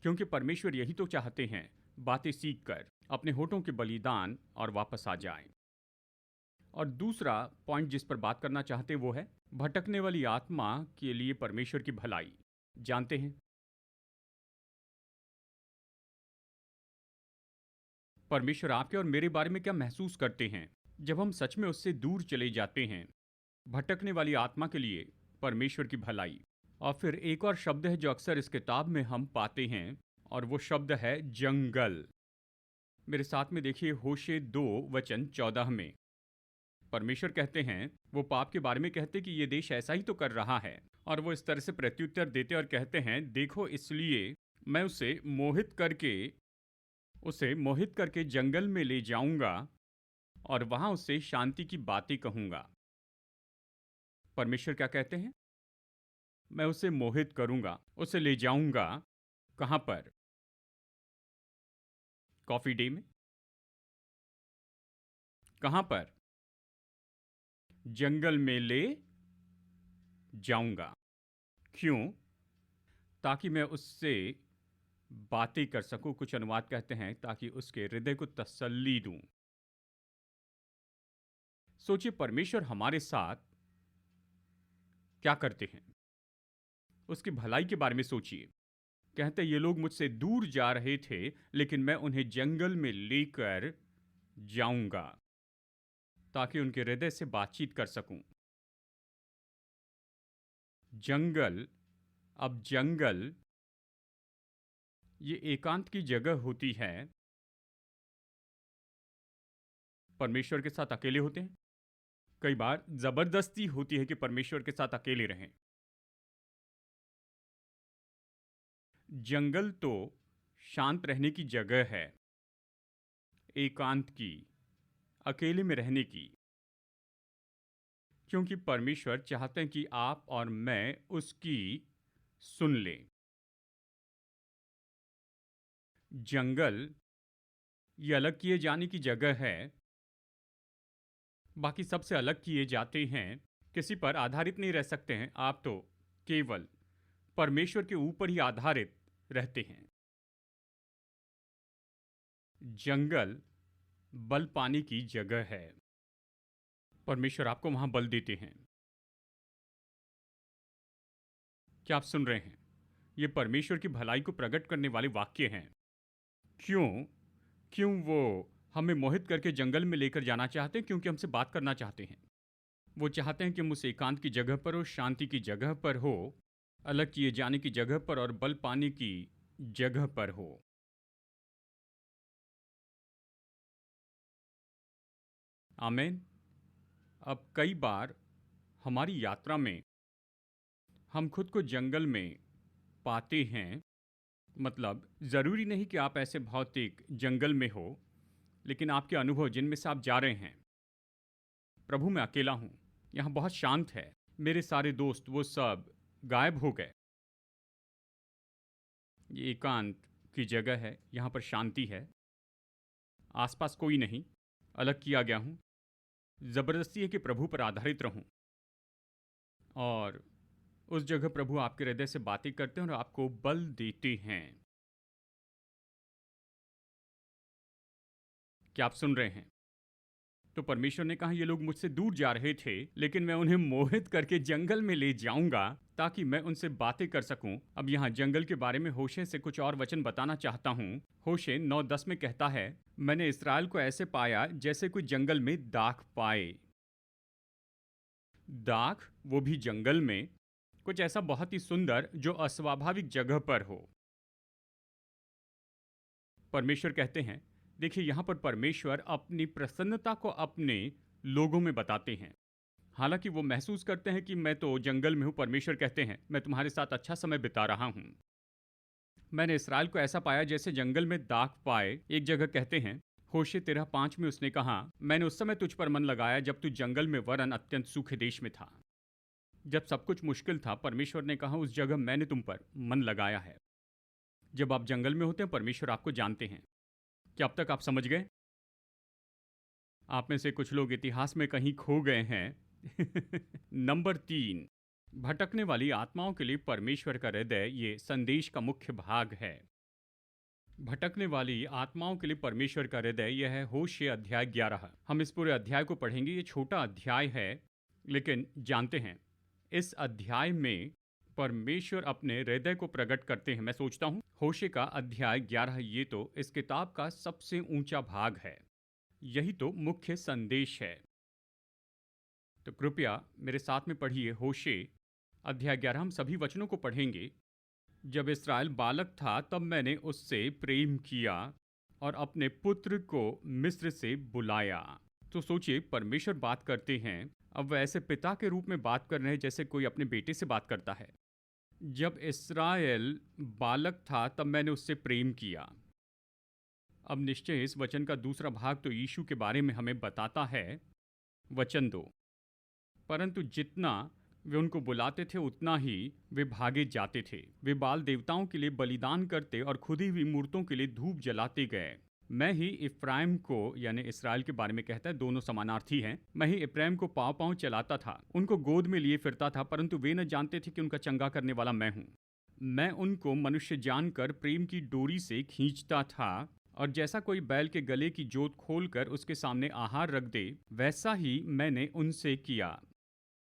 क्योंकि परमेश्वर यही तो चाहते हैं, बातें सीख कर अपने होठों के बलिदान और वापस आ जाएं। और दूसरा पॉइंट जिस पर बात करना चाहते वो है भटकने वाली आत्मा के लिए परमेश्वर की भलाई। जानते हैं, परमेश्वर आपके और मेरे बारे में क्या महसूस करते हैं जब हम सच में उससे दूर चले जाते हैं। भटकने वाली आत्मा के लिए परमेश्वर की भलाई। और फिर एक और शब्द है जो अक्सर इस किताब में हम पाते हैं, और वो शब्द है जंगल। मेरे साथ में देखिए, होशे 2 वचन 14 में परमेश्वर कहते हैं, वो पाप के बारे में कहते कि ये देश ऐसा ही तो कर रहा है। और वो इस तरह से प्रत्युत्तर देते और कहते हैं, देखो, इसलिए मैं उसे मोहित करके जंगल में ले जाऊंगा और वहां उससे शांति की बातें कहूंगा। परमेश्वर क्या कहते हैं? मैं उसे मोहित करूंगा, उसे ले जाऊंगा। कहां पर? कॉफी डे में? कहां पर? जंगल में ले जाऊंगा। क्यों? ताकि मैं उससे बातें कर सकूं। कुछ अनुवाद कहते हैं ताकि उसके हृदय को तसल्ली दूं। सोचिए परमेश्वर हमारे साथ क्या करते हैं। उसकी भलाई के बारे में सोचिए। कहते ये लोग मुझसे दूर जा रहे थे, लेकिन मैं उन्हें जंगल में लेकर जाऊंगा ताकि उनके हृदय से बातचीत कर सकूं। जंगल, अब जंगल ये एकांत की जगह होती है। परमेश्वर के साथ अकेले होते हैं। कई बार जबरदस्ती होती है कि परमेश्वर के साथ अकेले रहें। जंगल तो शांत रहने की जगह है, एकांत की, अकेले में रहने की। क्योंकि परमेश्वर चाहते हैं कि आप और मैं उसकी सुन लें। जंगल ये अलग किए जाने की जगह है। बाकी सबसे अलग किए जाते हैं। किसी पर आधारित नहीं रह सकते हैं आप, तो केवल परमेश्वर के ऊपर ही आधारित रहते हैं। जंगल बल पाने की जगह है। परमेश्वर आपको वहां बल देते हैं। क्या आप सुन रहे हैं? ये परमेश्वर की भलाई को प्रकट करने वाले वाक्य हैं। क्यों? क्यों वो हमें मोहित करके जंगल में लेकर जाना चाहते हैं? क्योंकि हमसे बात करना चाहते हैं। वो चाहते हैं कि हम उस एकांत की जगह पर हो, शांति की जगह पर हो, अलग किए जाने की जगह पर और बल पाने की जगह पर हो। आमीन। अब कई बार हमारी यात्रा में हम खुद को जंगल में पाते हैं। मतलब ज़रूरी नहीं कि आप ऐसे भौतिक जंगल में हो, लेकिन आपके अनुभव जिनमें से आप जा रहे हैं, प्रभु मैं अकेला हूँ, यहाँ बहुत शांत है, मेरे सारे दोस्त वो सब गायब हो गए। ये एकांत की जगह है, यहाँ पर शांति है, आसपास कोई नहीं, अलग किया गया हूँ। ज़बरदस्ती है कि प्रभु पर आधारित रहूं। और उस जगह प्रभु आपके हृदय से बातें करते हैं और आपको बल देते हैं। क्या आप सुन रहे हैं? तो परमेश्वर ने कहा ये लोग मुझसे दूर जा रहे थे, लेकिन मैं उन्हें मोहित करके जंगल में ले जाऊंगा ताकि मैं उनसे बातें कर सकूं। अब यहाँ जंगल के बारे में होशे से कुछ और वचन बताना चाहता हूँ। होशे 9:10 में कहता है, मैंने इसराइल को ऐसे पाया जैसे कोई जंगल में दाख पाए। दाख, वो भी जंगल में, कुछ ऐसा बहुत ही सुंदर जो अस्वाभाविक जगह पर हो। परमेश्वर कहते हैं, देखिए यहां पर परमेश्वर अपनी प्रसन्नता को अपने लोगों में बताते हैं। हालांकि वो महसूस करते हैं कि मैं तो जंगल में हूं। परमेश्वर कहते हैं, मैं तुम्हारे साथ अच्छा समय बिता रहा हूं। मैंने इसराइल को ऐसा पाया जैसे जंगल में दाख पाए। एक जगह कहते हैं, होशे 13:5 में उसने कहा, मैंने उस समय तुझ पर मन लगाया जब तू जंगल में वरन अत्यंत सूखे देश में था। जब सब कुछ मुश्किल था, परमेश्वर ने कहा उस जगह मैंने तुम पर मन लगाया है। जब आप जंगल में होते हैं, परमेश्वर आपको जानते हैं। क्या अब तक आप समझ गए? आप में से कुछ लोग इतिहास में कहीं खो गए हैं। नंबर 3, भटकने वाली आत्माओं के लिए परमेश्वर का हृदय ये संदेश का मुख्य भाग है। भटकने वाली आत्माओं के लिए परमेश्वर का हृदय यह है होशे अध्याय 11। हम इस पूरे अध्याय को पढ़ेंगे। ये छोटा अध्याय है, लेकिन जानते हैं इस अध्याय में परमेश्वर अपने हृदय को प्रकट करते हैं। मैं सोचता हूँ होशे का अध्याय 11 ये तो इस किताब का सबसे ऊंचा भाग है। यही तो मुख्य संदेश है। तो कृपया मेरे साथ में पढ़िए होशे अध्याय 11। हम सभी वचनों को पढ़ेंगे। जब इस्राएल बालक था तब मैंने उससे प्रेम किया और अपने पुत्र को मिस्र से बुलाया। तो सोचिए परमेश्वर बात करते हैं। अब वह ऐसे पिता के रूप में बात कर रहे हैं जैसे कोई अपने बेटे से बात करता है। जब इस्राएल बालक था तब मैंने उससे प्रेम किया। अब निश्चय इस वचन का दूसरा भाग तो यीशु के बारे में हमें बताता है। वचन 2, परंतु जितना वे उनको बुलाते थे उतना ही वे भागे जाते थे। वे बाल देवताओं के लिए बलिदान करते और खुदी हुई मूर्तों के लिए धूप जलाते गए। मैं ही इफ्राइम को, यानी इसराइल के बारे में कहता है, दोनों समानार्थी हैं, मैं ही इफ्राइम को पाँव पाँव चलाता था, उनको गोद में लिए फिरता था, परंतु वे न जानते थे कि उनका चंगा करने वाला मैं हूँ। मैं उनको मनुष्य जानकर प्रेम की डोरी से खींचता था, और जैसा कोई बैल के गले की जोत खोलकर उसके सामने आहार रख दे, वैसा ही मैंने उनसे किया।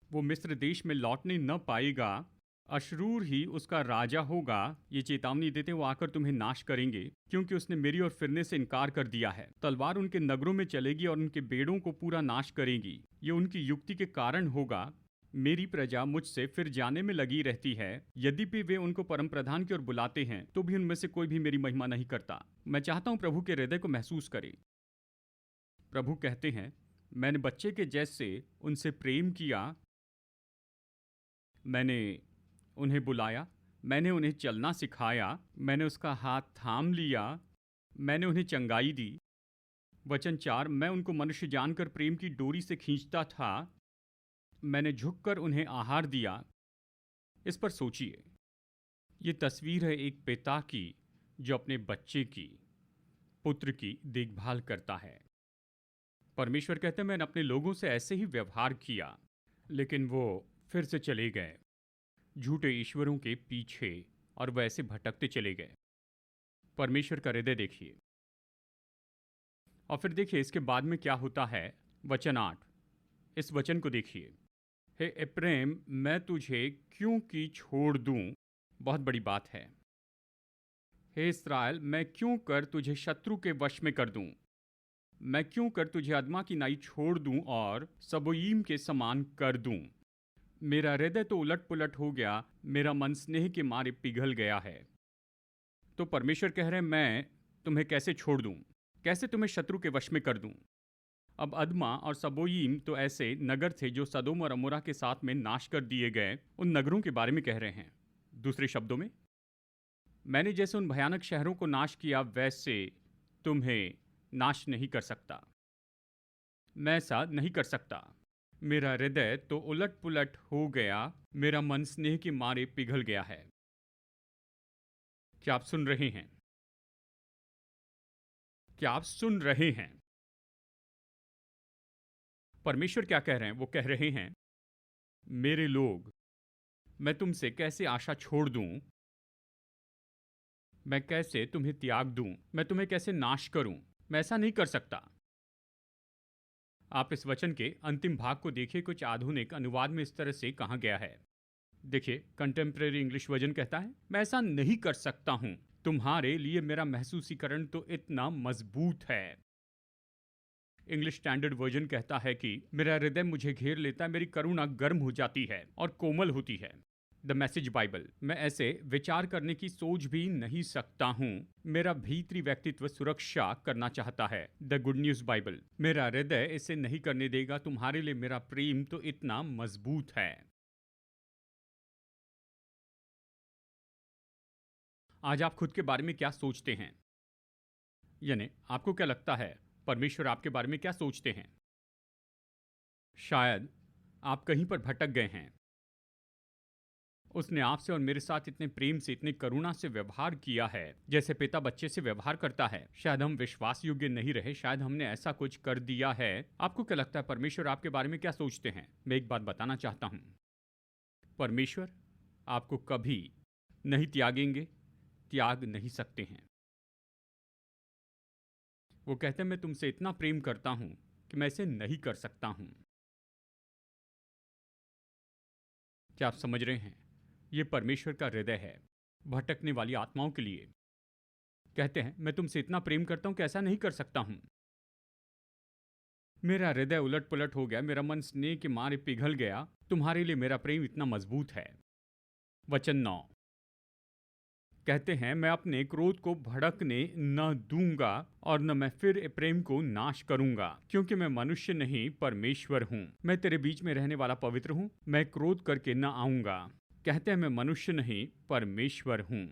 वो मिस्र देश में लौटने न पाएगा, अशरूर ही उसका राजा होगा। ये चेतावनी देते वो आकर तुम्हें नाश करेंगे, क्योंकि उसने मेरी ओर फिरने से इनकार कर दिया है। तलवार उनके नगरों में चलेगी और उनके बेड़ों को पूरा नाश करेंगी। ये उनकी युक्ति के कारण होगा। मेरी प्रजा मुझसे फिर जाने में लगी रहती है। यद्यपि वे उनको परम प्रधान की ओर बुलाते हैं, तो भी उनमें से कोई भी मेरी महिमा नहीं करता। मैं चाहता हूँ प्रभु के हृदय को महसूस करे। प्रभु कहते हैं, मैंने बच्चे के जैसे उनसे प्रेम किया। मैंने उन्हें बुलाया, मैंने उन्हें चलना सिखाया, मैंने उसका हाथ थाम लिया, मैंने उन्हें चंगाई दी। वचन 4, मैं उनको मनुष्य जानकर प्रेम की डोरी से खींचता था, मैंने झुककर उन्हें आहार दिया। इस पर सोचिए। ये तस्वीर है एक पिता की जो अपने बच्चे की, पुत्र की देखभाल करता है। परमेश्वर कहते हैं, मैंने अपने लोगों से ऐसे ही व्यवहार किया, लेकिन वो फिर से चले गए झूठे ईश्वरों के पीछे, और वैसे भटकते चले गए। परमेश्वर का हृदय देखिए। और फिर देखिए इसके बाद में क्या होता है। वचन 8, इस वचन को देखिए। हे एप्रैम, मैं तुझे क्यों की छोड़ दूं? बहुत बड़ी बात है। हे इस्राएल, मैं क्यों कर तुझे शत्रु के वश में कर दूं? मैं क्यों कर तुझे अदमा की नाई छोड़ दूं और सबोयीम के समान कर दूं? मेरा हृदय तो उलट पुलट हो गया, मेरा मन स्नेह के मारे पिघल गया है। तो परमेश्वर कह रहे हैं, मैं तुम्हें कैसे छोड़ दूं? कैसे तुम्हें शत्रु के वश में कर दूं? अब अदमा और सबोयीम तो ऐसे नगर थे जो सदोम और अमोरा के साथ में नाश कर दिए गए। उन नगरों के बारे में कह रहे हैं। दूसरे शब्दों में, मैंने जैसे उन भयानक शहरों को नाश किया, वैसे तुम्हें नाश नहीं कर सकता। मैं ऐसा नहीं कर सकता। मेरा हृदय तो उलट पुलट हो गया, मेरा मन स्नेह के मारे पिघल गया है। क्या आप सुन रहे हैं? क्या आप सुन रहे हैं? परमेश्वर क्या कह रहे हैं? वो कह रहे हैं, मेरे लोग, मैं तुमसे कैसे आशा छोड़ दूं? मैं कैसे तुम्हें त्याग दूं? मैं तुम्हें कैसे नाश करूं? मैं ऐसा नहीं कर सकता। आप इस वचन के अंतिम भाग को देखिए। कुछ आधुनिक अनुवाद में इस तरह से कहा गया है। देखिए, कंटेम्प्रेरी इंग्लिश वर्जन कहता है, मैं ऐसा नहीं कर सकता हूं। तुम्हारे लिए मेरा महसूसीकरण तो इतना मजबूत है। इंग्लिश स्टैंडर्ड वर्जन कहता है कि मेरा हृदय मुझे घेर लेता है, मेरी करुणा गर्म हो जाती है और कोमल होती है। द मैसेज बाइबल, मैं ऐसे विचार करने की सोच भी नहीं सकता हूँ। मेरा भीतरी व्यक्तित्व सुरक्षा करना चाहता है। द गुड न्यूज बाइबल, मेरा हृदय इसे नहीं करने देगा। तुम्हारे लिए मेरा प्रेम तो इतना मजबूत है। आज आप खुद के बारे में क्या सोचते हैं? यानी आपको क्या लगता है परमेश्वर आपके बारे में क्या सोचते हैं? शायद आप कहीं पर भटक गए हैं। उसने आपसे और मेरे साथ इतने प्रेम से, इतने करुणा से व्यवहार किया है, जैसे पिता बच्चे से व्यवहार करता है। शायद हम विश्वास योग्य नहीं रहे, शायद हमने ऐसा कुछ कर दिया है। आपको क्या लगता है परमेश्वर आपके बारे में क्या सोचते हैं? मैं एक बात बताना चाहता हूं, परमेश्वर आपको कभी नहीं त्यागेंगे, त्याग नहीं सकते हैं। वो कहते हैं, मैं तुमसे इतना प्रेम करता हूं कि मैं इसे नहीं कर सकता हूं। क्या आप समझ रहे हैं? ये परमेश्वर का हृदय है भटकने वाली आत्माओं के लिए। कहते हैं, मैं तुमसे इतना प्रेम करता हूं कि ऐसा नहीं कर सकता हूं। मेरा हृदय उलट पुलट हो गया, मेरा मन स्नेह के मारे पिघल गया। तुम्हारे लिए मेरा प्रेम इतना मजबूत है। वचन 9 कहते हैं, मैं अपने क्रोध को भड़कने न दूंगा और न मैं फिर प्रेम को नाश करूंगा, क्योंकि मैं मनुष्य नहीं परमेश्वर हूँ। मैं तेरे बीच में रहने वाला पवित्र हूँ, मैं क्रोध करके न आऊंगा। कहते हैं, मैं मनुष्य नहीं परमेश्वर हूँ।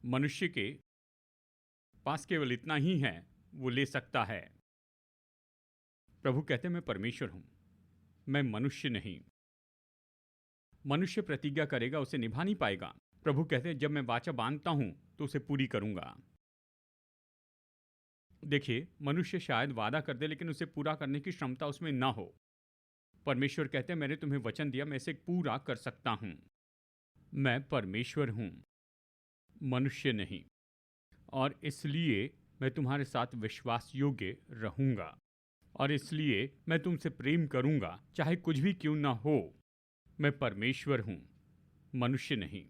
मनुष्य के पास केवल इतना ही है, वो ले सकता है। प्रभु कहते हैं मैं परमेश्वर हूं, मैं मनुष्य नहीं। मनुष्य प्रतिज्ञा करेगा उसे निभा नहीं पाएगा। प्रभु कहते हैं जब मैं वाचा बांधता हूं तो उसे पूरी करूंगा। देखिए, मनुष्य शायद वादा कर दे लेकिन उसे पूरा करने की क्षमता उसमें ना हो। परमेश्वर कहते हैं मैंने तुम्हें वचन दिया, मैं इसे पूरा कर सकता हूं। मैं परमेश्वर हूं, मनुष्य नहीं, और इसलिए मैं तुम्हारे साथ विश्वास योग्य रहूंगा, और इसलिए मैं तुमसे प्रेम करूंगा चाहे कुछ भी क्यों ना हो। मैं परमेश्वर हूं, मनुष्य नहीं।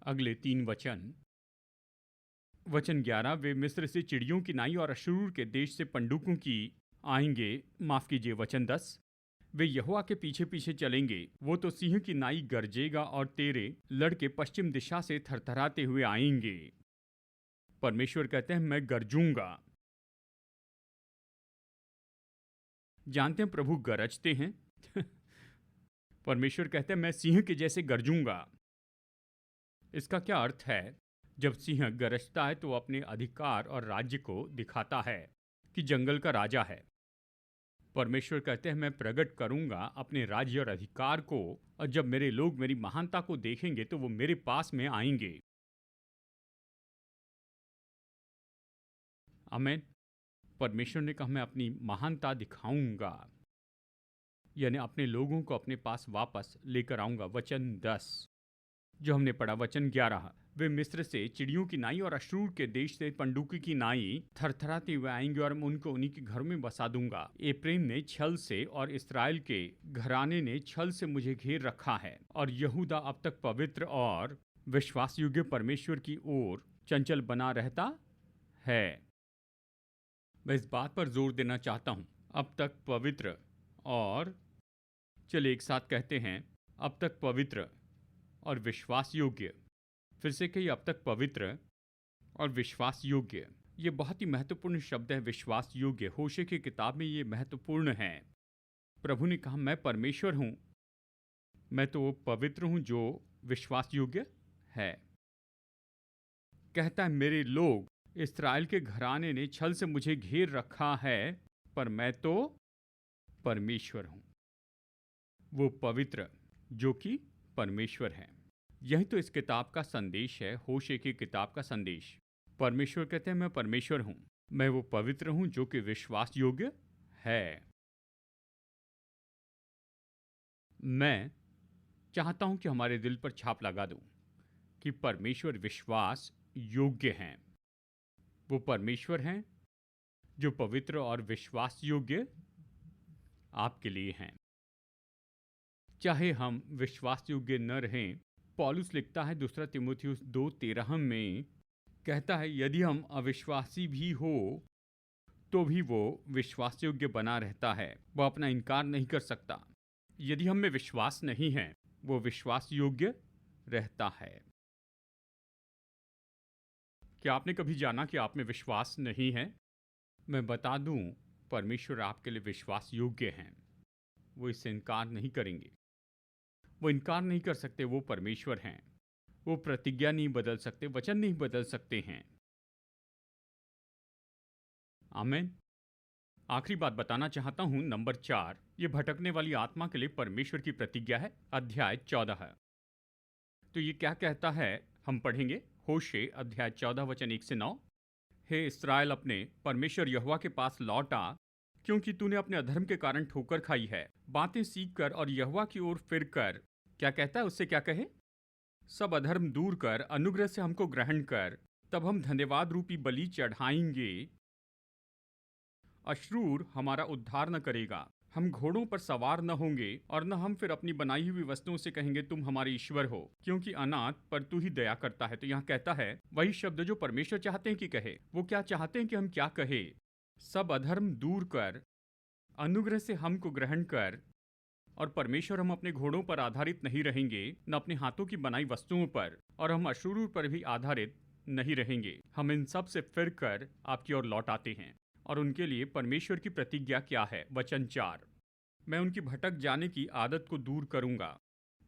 अगले 3 वचन। वचन 11, वे मिस्र से चिड़ियों की नाई और अश्शूर के देश से पंडुकों की आएंगे। माफ कीजिए, वचन 10, वे यहोवा के पीछे पीछे चलेंगे। वो तो सिंह की नाई गरजेगा और तेरे लड़के पश्चिम दिशा से थरथराते हुए आएंगे। परमेश्वर कहते हैं मैं गरजूंगा। जानते हैं प्रभु गरजते हैं। परमेश्वर कहते हैं मैं सिंह के जैसे गरजूंगा। इसका क्या अर्थ है? जब सिंह गरजता है तो अपने अधिकार और राज्य को दिखाता है कि जंगल का राजा है। परमेश्वर कहते हैं मैं प्रकट करूंगा अपने राज्य और अधिकार को, और जब मेरे लोग मेरी महानता को देखेंगे तो वो मेरे पास में आएंगे। आमीन। परमेश्वर ने कहा मैं अपनी महानता दिखाऊंगा, यानी अपने लोगों को अपने पास वापस लेकर आऊंगा। वचन 10 जो हमने पढ़ा। वचन 11, वे मिस्र से चिड़ियों की नाई और अश्शूर के देश से पंडुकी की नाई थरथराते हुए आएंगे, और मैं उनको उन्हीं के घरों में बसा दूंगा। एप्रेम ने छल से और इस्राएल के घराने ने छल से मुझे घेर रखा है, और यहूदा अब तक पवित्र और विश्वास योग्य परमेश्वर की ओर चंचल बना रहता है। मैं इस बात पर जोर देना चाहता हूं, अब तक पवित्र और, चलिए एक साथ कहते हैं, अब तक पवित्र और विश्वास योग्य। फिर से कहिए, अब तक पवित्र और विश्वास योग्य। ये बहुत ही महत्वपूर्ण शब्द है, विश्वास योग्य। होशे की किताब में ये महत्वपूर्ण है। प्रभु ने कहा मैं परमेश्वर हूं, मैं तो पवित्र हूं जो विश्वास योग्य है। कहता है मेरे लोग इस्राएल के घराने ने छल से मुझे घेर रखा है, पर मैं तो परमेश्वर हूं, वो पवित्र जो कि परमेश्वर है। यही तो इस किताब का संदेश है, होशे की किताब का संदेश। परमेश्वर कहते हैं मैं परमेश्वर हूं, मैं वो पवित्र हूं जो कि विश्वास योग्य है। मैं चाहता हूं कि हमारे दिल पर छाप लगा दूं कि परमेश्वर विश्वास योग्य हैं। वो परमेश्वर हैं जो पवित्र और विश्वास योग्य आपके लिए हैं। चाहे हम विश्वास योग्य न रहें, पौलुस लिखता है 2 तीमुथियुस 2:13 में, कहता है यदि हम अविश्वासी भी हो तो भी वो विश्वास योग्य बना रहता है, वो अपना इनकार नहीं कर सकता। यदि हम में विश्वास नहीं है, वो विश्वास योग्य रहता है। क्या आपने कभी जाना कि आप में विश्वास नहीं है? मैं बता दूं, परमेश्वर आपके लिए विश्वास योग्य हैं। वो इससे इनकार नहीं करेंगे, वो इनकार नहीं कर सकते। वो परमेश्वर हैं, वो प्रतिज्ञा नहीं बदल सकते, वचन नहीं बदल सकते हैं। आमीन। आखिरी बात बताना चाहता हूं, नंबर 4, ये भटकने वाली आत्मा के लिए परमेश्वर की प्रतिज्ञा है। अध्याय 14। तो ये क्या कहता है, हम पढ़ेंगे। होशे अध्याय 14 वचन 1 से 9। हे इस्राएल, अपने परमेश्वर यहोवा के पास लौट आ, क्योंकि तूने अपने अधर्म के कारण ठोकर खाई है। बातें सीख कर और यहोवा की ओर फिर कर। क्या कहता है, उससे क्या कहे? सब अधर्म दूर कर, अनुग्रह से हमको ग्रहण कर, तब हम धन्यवाद रूपी बलि चढ़ाएंगे। अश्रूर हमारा उद्धार न करेगा, हम घोड़ों पर सवार न होंगे, और न हम फिर अपनी बनाई हुई वस्तुओं से कहेंगे तुम हमारे ईश्वर हो, क्योंकि अनाथ पर तू ही दया करता है। तो यहाँ कहता है वही शब्द जो परमेश्वर चाहते हैं कि कहे। वो क्या चाहते हैं कि हम क्या कहे? सब अधर्म दूर कर, अनुग्रह से हमको ग्रहण कर। और परमेश्वर, हम अपने घोड़ों पर आधारित नहीं रहेंगे, न अपने हाथों की बनाई वस्तुओं पर, और हम अश्रूर पर भी आधारित नहीं रहेंगे। हम इन सब से फिर कर आपकी ओर लौट आते हैं। और उनके लिए परमेश्वर की प्रतिज्ञा क्या है? वचन 4, मैं उनकी भटक जाने की आदत को दूर करूंगा,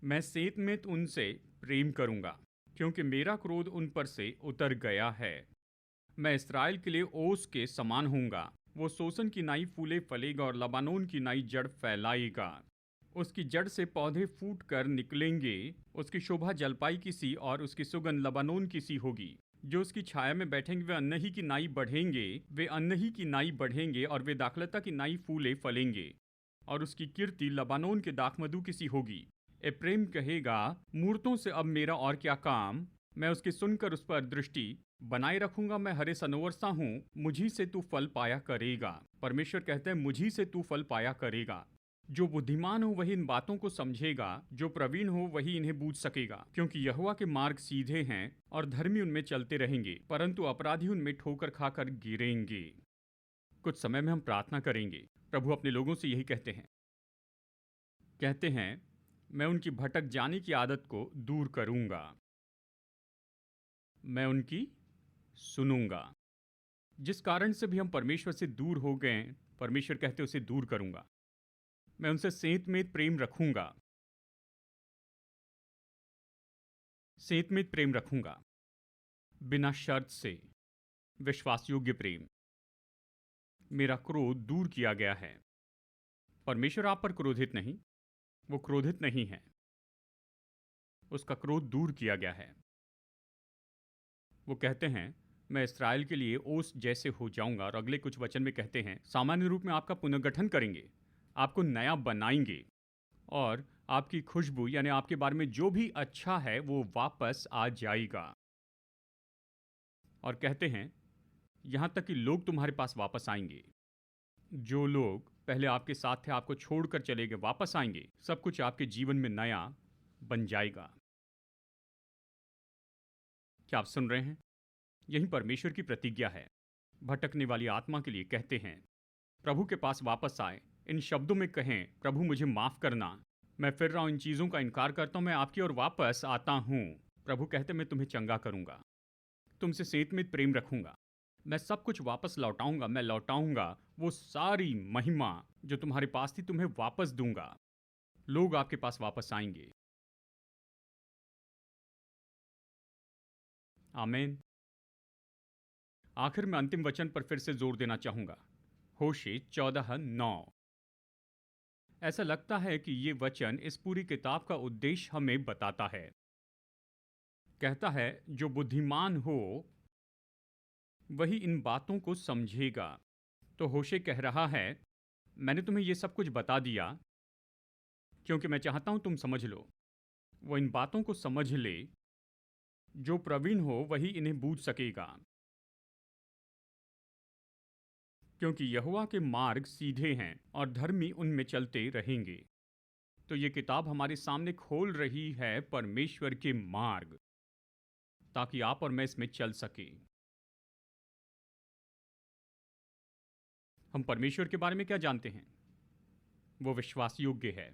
मैं सेत में उनसे प्रेम करूंगा, क्योंकि मेरा क्रोध उन पर से उतर गया है। मैं इस्राएल के लिए ओस के समान होऊंगा। वो सोसन की नाई फूले फलेगा और लबानोन की नाई जड़ फैलाएगा। उसकी जड़ से पौधे फूट कर निकलेंगे। उसकी शोभा जलपाई की सी और उसकी सुगंध लबानोन की सी होगी। जो उसकी छाया में बैठेंगे वे अन्नही की नाई बढ़ेंगे। वे अन्नही की नाई बढ़ेंगे और वे दाखलता की नाई फूले फलेंगे। और उसकी कीर्ति लबानोन के दाखमधु की सी होगी। एप्रेम कहेगा, मूर्तों से अब मेरा और क्या काम। मैं उसकी सुनकर उस पर दृष्टि बनाए रखूंगा। मैं हरे सनोवर सा हूँ, मुझी से तू फल पाया करेगा। परमेश्वर कहते हैं, मुझी से तू फल पाया करेगा। जो बुद्धिमान हो वही इन बातों को समझेगा, जो प्रवीण हो वही इन्हें बूझ सकेगा। क्योंकि यहोवा के मार्ग सीधे हैं और धर्मी उनमें चलते रहेंगे, परंतु अपराधी उनमें ठोकर खाकर गिरेंगे। कुछ समय में हम प्रार्थना करेंगे। प्रभु अपने लोगों से यही कहते हैं, मैं उनकी भटक जाने की आदत को दूर करूंगा। मैं उनकी सुनूंगा। जिस कारण से भी हम परमेश्वर से दूर हो गए, परमेश्वर कहते उसे दूर करूंगा। मैं उनसे सेंतमेत प्रेम रखूंगा। सेंतमेत प्रेम रखूंगा, बिना शर्त से, विश्वास योग्य प्रेम। मेरा क्रोध दूर किया गया है। परमेश्वर आप पर क्रोधित नहीं, वो क्रोधित नहीं है। उसका क्रोध दूर किया गया है। वो कहते हैं, मैं इस्राएल के लिए ओस जैसे हो जाऊंगा। और अगले कुछ वचन में कहते हैं, सामान्य रूप में आपका पुनर्गठन करेंगे, आपको नया बनाएंगे और आपकी खुशबू यानी आपके बारे में जो भी अच्छा है वो वापस आ जाएगा। और कहते हैं, यहां तक कि लोग तुम्हारे पास वापस आएंगे। जो लोग पहले आपके साथ थे, आपको छोड़कर चले गए, वापस आएंगे। सब कुछ आपके जीवन में नया बन जाएगा। क्या आप सुन रहे हैं? यही परमेश्वर की प्रतिज्ञा है। भटकने वाली आत्मा के लिए कहते हैं, प्रभु के पास वापस आए। इन शब्दों में कहें, प्रभु मुझे माफ करना, मैं फिर रहा हूं, इन चीजों का इनकार करता हूं, मैं आपकी ओर वापस आता हूं। प्रभु कहते, मैं तुम्हें चंगा करूंगा, तुमसे सेंतमेत प्रेम रखूंगा, मैं सब कुछ वापस लौटाऊंगा। मैं लौटाऊंगा वो सारी महिमा जो तुम्हारे पास थी, तुम्हें वापस दूंगा। लोग आपके पास वापस आएंगे। आमीन। आखिर में अंतिम वचन पर फिर से जोर देना चाहूंगा, होशे 14:9। ऐसा लगता है कि ये वचन इस पूरी किताब का उद्देश्य हमें बताता है। कहता है, जो बुद्धिमान हो वही इन बातों को समझेगा। तो होशे कह रहा है, मैंने तुम्हें ये सब कुछ बता दिया क्योंकि मैं चाहता हूं तुम समझ लो। वो इन बातों को समझ ले। जो प्रवीण हो वही इन्हें बूझ सकेगा। क्योंकि यहोवा के मार्ग सीधे हैं और धर्मी उनमें चलते रहेंगे। तो ये किताब हमारे सामने खोल रही है परमेश्वर के मार्ग, ताकि आप और मैं इसमें चल सके। हम परमेश्वर के बारे में क्या जानते हैं? वो विश्वास योग्य है।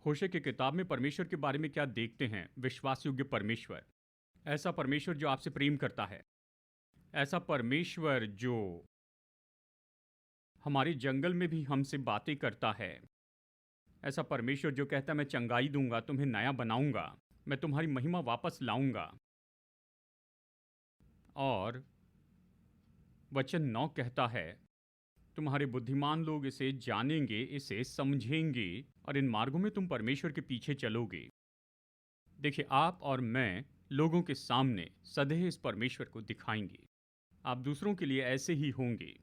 होशे की किताब में परमेश्वर के बारे में क्या देखते हैं? विश्वास योग्य परमेश्वर। ऐसा परमेश्वर जो आपसे प्रेम करता है। ऐसा परमेश्वर जो हमारे जंगल में भी हमसे बातें करता है। ऐसा परमेश्वर जो कहता है, मैं चंगाई दूंगा, तुम्हें नया बनाऊंगा, मैं तुम्हारी महिमा वापस लाऊंगा। और वचन 9 कहता है, तुम्हारे बुद्धिमान लोग इसे जानेंगे, इसे समझेंगे और इन मार्गों में तुम परमेश्वर के पीछे चलोगे। देखिए, आप और मैं लोगों के सामने सदैव इस परमेश्वर को दिखाएंगे। आप दूसरों के लिए ऐसे ही होंगे।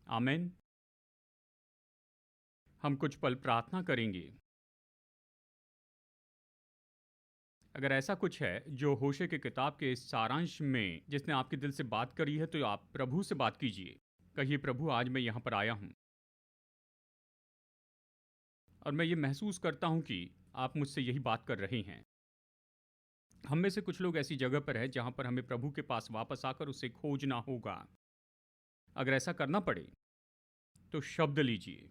आमीन। हम कुछ पल प्रार्थना करेंगे। अगर ऐसा कुछ है जो होशे के किताब के इस सारांश में जिसने आपके दिल से बात करी है, तो आप प्रभु से बात कीजिए। कहिए, प्रभु आज मैं यहाँ पर आया हूँ और मैं ये महसूस करता हूँ कि आप मुझसे यही बात कर रहे हैं। हम में से कुछ लोग ऐसी जगह पर हैं जहाँ पर हमें प्रभु के पास वापस आकर उसे खोजना होगा। अगर ऐसा करना पड़े तो शब्द लीजिए।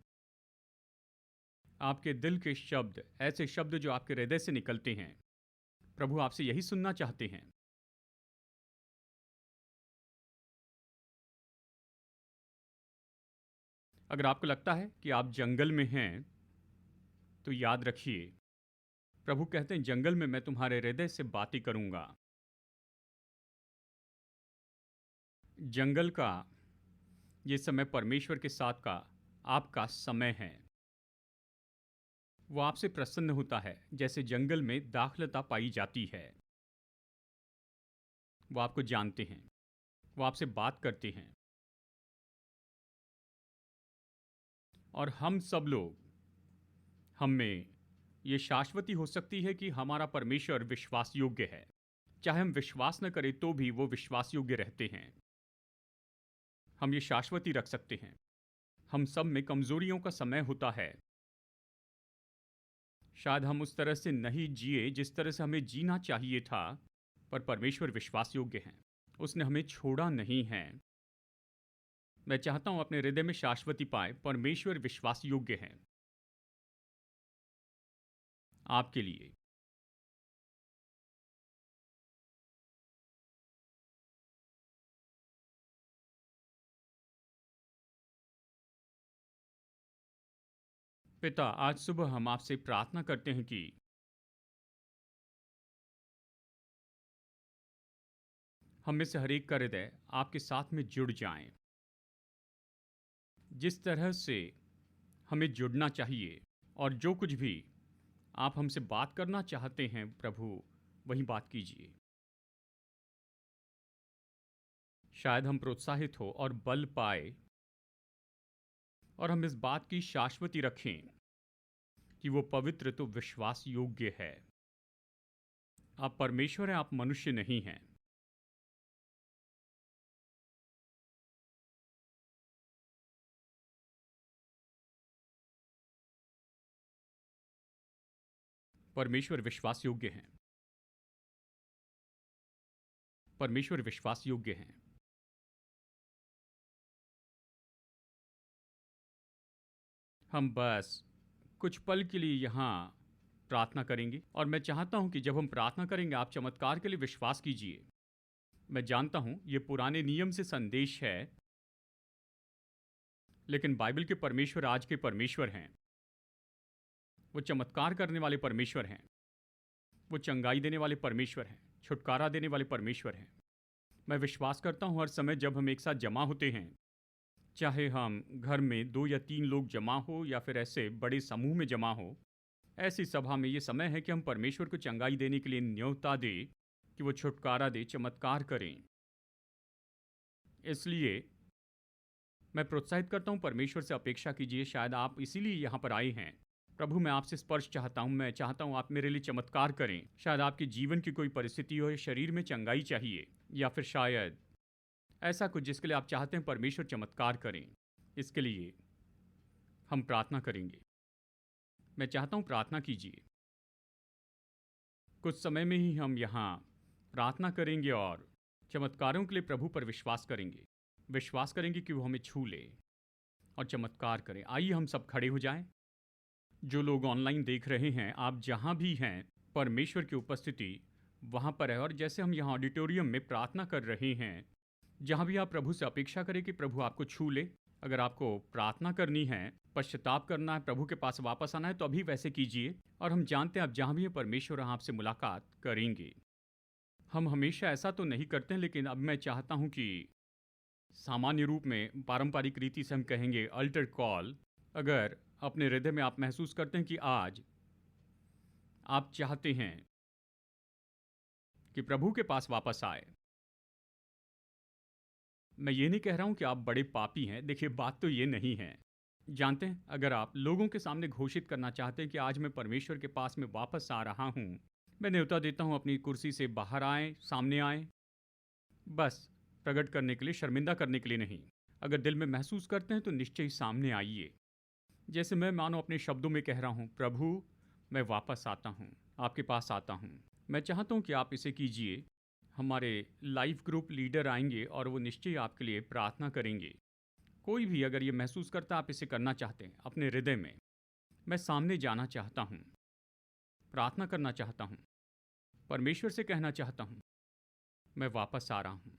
आपके दिल के शब्द, ऐसे शब्द जो आपके हृदय से निकलते हैं, प्रभु आपसे यही सुनना चाहते हैं। अगर आपको लगता है कि आप जंगल में हैं, तो याद रखिए, प्रभु कहते हैं जंगल में मैं तुम्हारे हृदय से बातें करूंगा। जंगल का ये समय परमेश्वर के साथ का आपका समय है। वो आपसे प्रसन्न होता है। जैसे जंगल में दाखलता पाई जाती है, वो आपको जानते हैं, वो आपसे बात करते हैं। और हम सब लोग, हम में ये शाश्वती हो सकती है कि हमारा परमेश्वर विश्वास योग्य है। चाहे हम विश्वास न करें तो भी वो विश्वास योग्य रहते हैं। हम ये शाश्वती रख सकते हैं। हम सब में कमजोरियों का समय होता है। शायद हम उस तरह से नहीं जिए जिस तरह से हमें जीना चाहिए था, पर परमेश्वर विश्वास योग्य है। उसने हमें छोड़ा नहीं है। मैं चाहता हूं अपने हृदय में शाश्वती पाए। परमेश्वर विश्वास योग्य है आपके लिए। पिता, आज सुबह हम आपसे प्रार्थना करते हैं कि हम में से हर एक का हृदय आपके साथ में जुड़ जाएं। जिस तरह से हमें जुड़ना चाहिए और जो कुछ भी आप हमसे बात करना चाहते हैं प्रभु, वही बात कीजिए। शायद हम प्रोत्साहित हो और बल पाए और हम इस बात की शाश्वती रखें कि वो पवित्र तो विश्वास योग्य है। आप परमेश्वर हैं, आप मनुष्य नहीं हैं। परमेश्वर विश्वास योग्य हैं। परमेश्वर विश्वास योग्य हैं। हम बस कुछ पल के लिए यहाँ प्रार्थना करेंगे और मैं चाहता हूं कि जब हम प्रार्थना करेंगे आप चमत्कार के लिए विश्वास कीजिए। मैं जानता हूं ये पुराने नियम से संदेश है, लेकिन बाइबल के परमेश्वर आज के परमेश्वर हैं। वो चमत्कार करने वाले परमेश्वर हैं। वो चंगाई देने वाले परमेश्वर हैं, छुटकारा देने वाले परमेश्वर हैं। मैं विश्वास करता हूं हर समय जब हम एक साथ जमा होते हैं, चाहे हम घर में 2 या 3 लोग जमा हो या फिर ऐसे बड़े समूह में जमा हो, ऐसी सभा में ये समय है कि हम परमेश्वर को चंगाई देने के लिए न्योता दे कि वो छुटकारा दे, चमत्कार करें। इसलिए मैं प्रोत्साहित करता हूं, परमेश्वर से अपेक्षा कीजिए। शायद आप इसीलिए यहाँ पर आए हैं। प्रभु, मैं आपसे स्पर्श चाहता हूं। मैं चाहता हूं आप मेरे लिए चमत्कार करें। शायद आपके जीवन की कोई परिस्थिति हो, शरीर में चंगाई चाहिए, या फिर शायद ऐसा कुछ जिसके लिए आप चाहते हैं परमेश्वर चमत्कार करें। इसके लिए हम प्रार्थना करेंगे। मैं चाहता हूं प्रार्थना कीजिए। कुछ समय में ही हम यहाँ प्रार्थना करेंगे और चमत्कारों के लिए प्रभु पर विश्वास करेंगे। विश्वास करेंगे कि वो हमें छू ले और चमत्कार करें। आइए हम सब खड़े हो जाएं। जो लोग ऑनलाइन देख रहे हैं, आप जहाँ भी हैं, परमेश्वर की उपस्थिति वहाँ पर है। और जैसे हम यहाँ ऑडिटोरियम में प्रार्थना कर रहे हैं, जहाँ भी आप प्रभु से अपेक्षा करें कि प्रभु आपको छू ले। अगर आपको प्रार्थना करनी है, पश्चाताप करना है, प्रभु के पास वापस आना है, तो अभी वैसे कीजिए। और हम जानते हैं आप जहाँ भी हैं, परमेश्वर आपसे मुलाकात करेंगे। हम हमेशा ऐसा तो नहीं करते हैं, लेकिन अब मैं चाहता हूँ कि सामान्य रूप में पारंपरिक रीति से हम कहेंगे अल्टर कॉल। अगर अपने हृदय में आप महसूस करते हैं कि आज आप चाहते हैं कि प्रभु के पास वापस आए, मैं ये नहीं कह रहा हूं कि आप बड़े पापी हैं। देखिए, बात तो ये नहीं है। जानते हैं, अगर आप लोगों के सामने घोषित करना चाहते हैं कि आज मैं परमेश्वर के पास में वापस आ रहा हूं, मैं न्योता देता हूं अपनी कुर्सी से बाहर आए, सामने आए। बस प्रकट करने के लिए, शर्मिंदा करने के लिए नहीं। अगर दिल में महसूस करते हैं तो निश्चय ही सामने आइए। जैसे मैं मानो अपने शब्दों में कह रहा हूं, प्रभु मैं वापस आता हूं, आपके पास आता हूं। मैं चाहता हूं कि आप इसे कीजिए। हमारे लाइफ ग्रुप लीडर आएंगे और वो निश्चय आपके लिए प्रार्थना करेंगे। कोई भी अगर ये महसूस करता आप इसे करना चाहते हैं अपने हृदय में, मैं सामने जाना चाहता हूँ, प्रार्थना करना चाहता हूँ, परमेश्वर से कहना चाहता हूँ, मैं वापस आ रहा हूँ।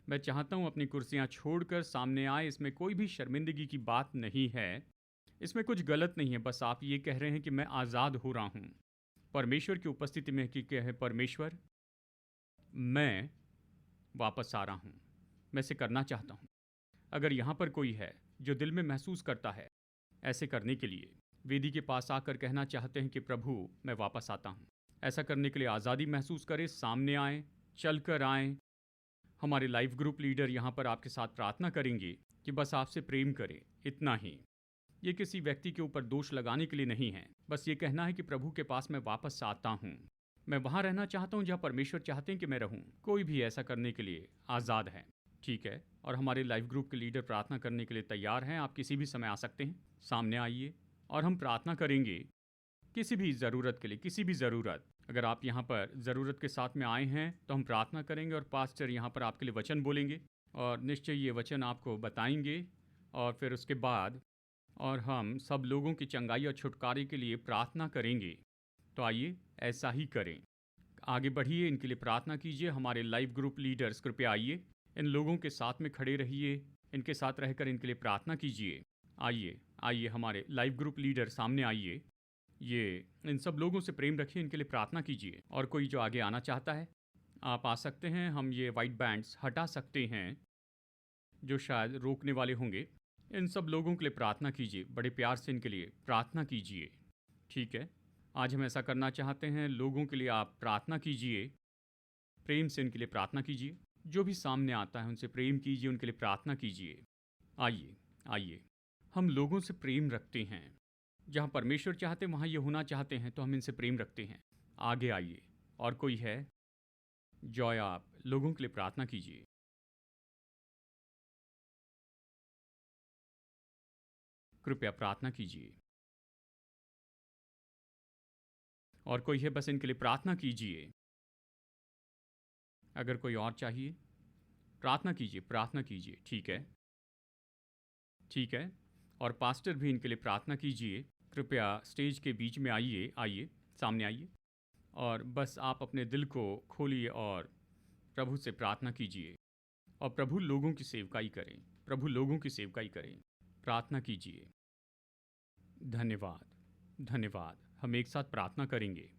मैं चाहता हूँ अपनी कुर्सियाँ छोड़कर सामने आए। इसमें कोई भी शर्मिंदगी की बात नहीं है, इसमें कुछ गलत नहीं है। बस आप ये कह रहे हैं कि मैं आज़ाद हो रहा हूँ, परमेश्वर की उपस्थिति में कि क्या है, परमेश्वर मैं वापस आ रहा हूँ, मैं इसे करना चाहता हूँ। अगर यहाँ पर कोई है जो दिल में महसूस करता है ऐसे करने के लिए, वेदी के पास आकर कहना चाहते हैं कि प्रभु मैं वापस आता हूँ, ऐसा करने के लिए आज़ादी महसूस करें, सामने आएँ, चल कर आएँ। हमारे लाइफ ग्रुप लीडर यहाँ पर आपके साथ प्रार्थना करेंगे कि बस आपसे प्रेम करें, इतना ही। ये किसी व्यक्ति के ऊपर दोष लगाने के लिए नहीं है, बस ये कहना है कि प्रभु के पास मैं वापस आता हूँ, मैं वहाँ रहना चाहता हूँ जहाँ परमेश्वर चाहते हैं कि मैं रहूँ। कोई भी ऐसा करने के लिए आज़ाद है, ठीक है। और हमारे लाइफ ग्रुप के लीडर प्रार्थना करने के लिए तैयार हैं, आप किसी भी समय आ सकते हैं, सामने आइए और हम प्रार्थना करेंगे किसी भी ज़रूरत के लिए, किसी भी ज़रूरत। अगर आप यहाँ पर ज़रूरत के साथ में आए हैं तो हम प्रार्थना करेंगे और पास्टर यहाँ पर आपके लिए वचन बोलेंगे और निश्चय ये वचन आपको बताएंगे और फिर उसके बाद और हम सब लोगों की चंगाई और छुटकारे के लिए प्रार्थना करेंगे। तो आइए ऐसा ही करें, आगे बढ़िए, इनके लिए प्रार्थना कीजिए। हमारे लाइफ ग्रुप लीडर्स कृपया आइए, इन लोगों के साथ में खड़े रहिए, इनके साथ रहकर इनके लिए प्रार्थना कीजिए। आइए आइए हमारे लाइफ ग्रुप लीडर सामने आइए, ये इन सब लोगों से प्रेम रखिए, इनके लिए प्रार्थना कीजिए। और कोई जो आगे आना चाहता है आप आ सकते हैं, हम ये वाइट बैंड्स हटा सकते हैं जो शायद रोकने वाले होंगे। इन सब लोगों के लिए प्रार्थना कीजिए, बड़े प्यार से इनके लिए प्रार्थना कीजिए, ठीक है। आज हम ऐसा करना चाहते हैं, लोगों के लिए आप प्रार्थना कीजिए, प्रेम से इनके लिए प्रार्थना कीजिए। जो भी सामने आता है उनसे प्रेम कीजिए, उनके लिए प्रार्थना कीजिए। आइए आइए, हम लोगों से प्रेम रखते हैं, जहाँ परमेश्वर चाहते हैं वहाँ ये होना चाहते हैं, तो हम इनसे प्रेम रखते हैं। आगे आइए, और कोई है जॉय, आप लोगों के लिए प्रार्थना कीजिए। कृपया प्रार्थना कीजिए। और कोई है, बस इनके लिए प्रार्थना कीजिए। अगर कोई और चाहिए प्रार्थना कीजिए, प्रार्थना कीजिए, ठीक है, ठीक है। और पास्टर भी इनके लिए प्रार्थना कीजिए। कृपया स्टेज के बीच में आइए, आइए सामने आइए और बस आप अपने दिल को खोलिए और प्रभु से प्रार्थना कीजिए। और प्रभु लोगों की सेवकाई करें, प्रभु लोगों की सेवकाई करें, प्रार्थना कीजिए। धन्यवाद, धन्यवाद। हम एक साथ प्रार्थना करेंगे।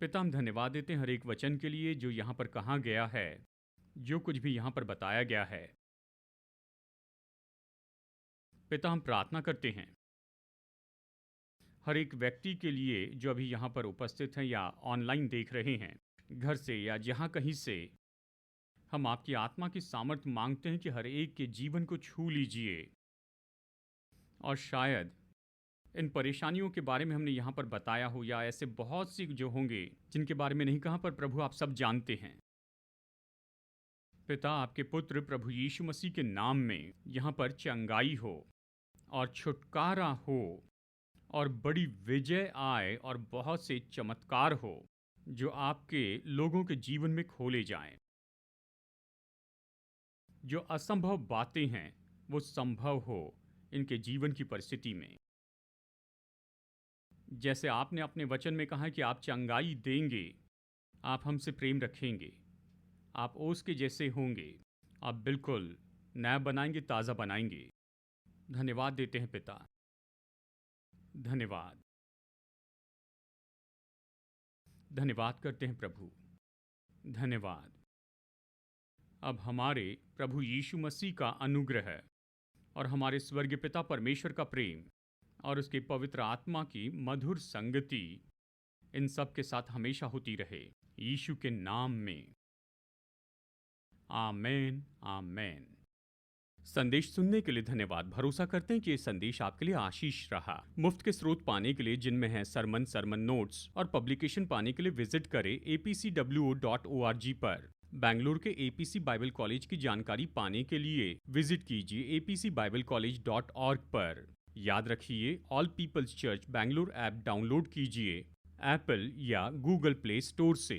पिता, हम धन्यवाद देते हैं हर एक वचन के लिए जो यहाँ पर कहा गया है, जो कुछ भी यहाँ पर बताया गया है। पिता, हम प्रार्थना करते हैं हर एक व्यक्ति के लिए जो अभी यहाँ पर उपस्थित हैं या ऑनलाइन देख रहे हैं, घर से या जहाँ कहीं से। हम आपकी आत्मा की सामर्थ्य मांगते हैं कि हर एक के जीवन को छू लीजिए। और शायद इन परेशानियों के बारे में हमने यहाँ पर बताया हो, या ऐसे बहुत सी जो होंगे जिनके बारे में नहीं कहा, पर प्रभु आप सब जानते हैं। पिता, आपके पुत्र प्रभु यीशु मसीह के नाम में यहाँ पर चंगाई हो और छुटकारा हो और बड़ी विजय आए और बहुत से चमत्कार हो जो आपके लोगों के जीवन में खोले जाएं। जो असंभव बातें हैं वो संभव हो इनके जीवन की परिस्थिति में। जैसे आपने अपने वचन में कहा कि आप चंगाई देंगे, आप हमसे प्रेम रखेंगे, आप ओस के जैसे होंगे, आप बिल्कुल नया बनाएंगे, ताज़ा बनाएंगे। धन्यवाद देते हैं पिता, धन्यवाद, धन्यवाद करते हैं प्रभु, धन्यवाद। अब हमारे प्रभु यीशु मसीह का अनुग्रह और हमारे स्वर्गीय पिता परमेश्वर का प्रेम और उसके पवित्र आत्मा की मधुर संगति इन सब के साथ हमेशा होती रहे, यीशु के नाम में, आमेन, आमेन। संदेश सुनने के लिए धन्यवाद। भरोसा करते हैं कि ये संदेश आपके लिए आशीष रहा। मुफ्त के स्रोत पाने के लिए, जिनमें हैं सरमन नोट्स और पब्लिकेशन, पाने के लिए विजिट करें apcwo.org पर। बेंगलुरु के एपीसी बाइबल कॉलेज की जानकारी पाने के लिए विजिट कीजिए apcbiblecollege.org पर। याद रखिए, all peoples church Bengaluru app download कीजिए एप्पल या गूगल प्ले स्टोर से।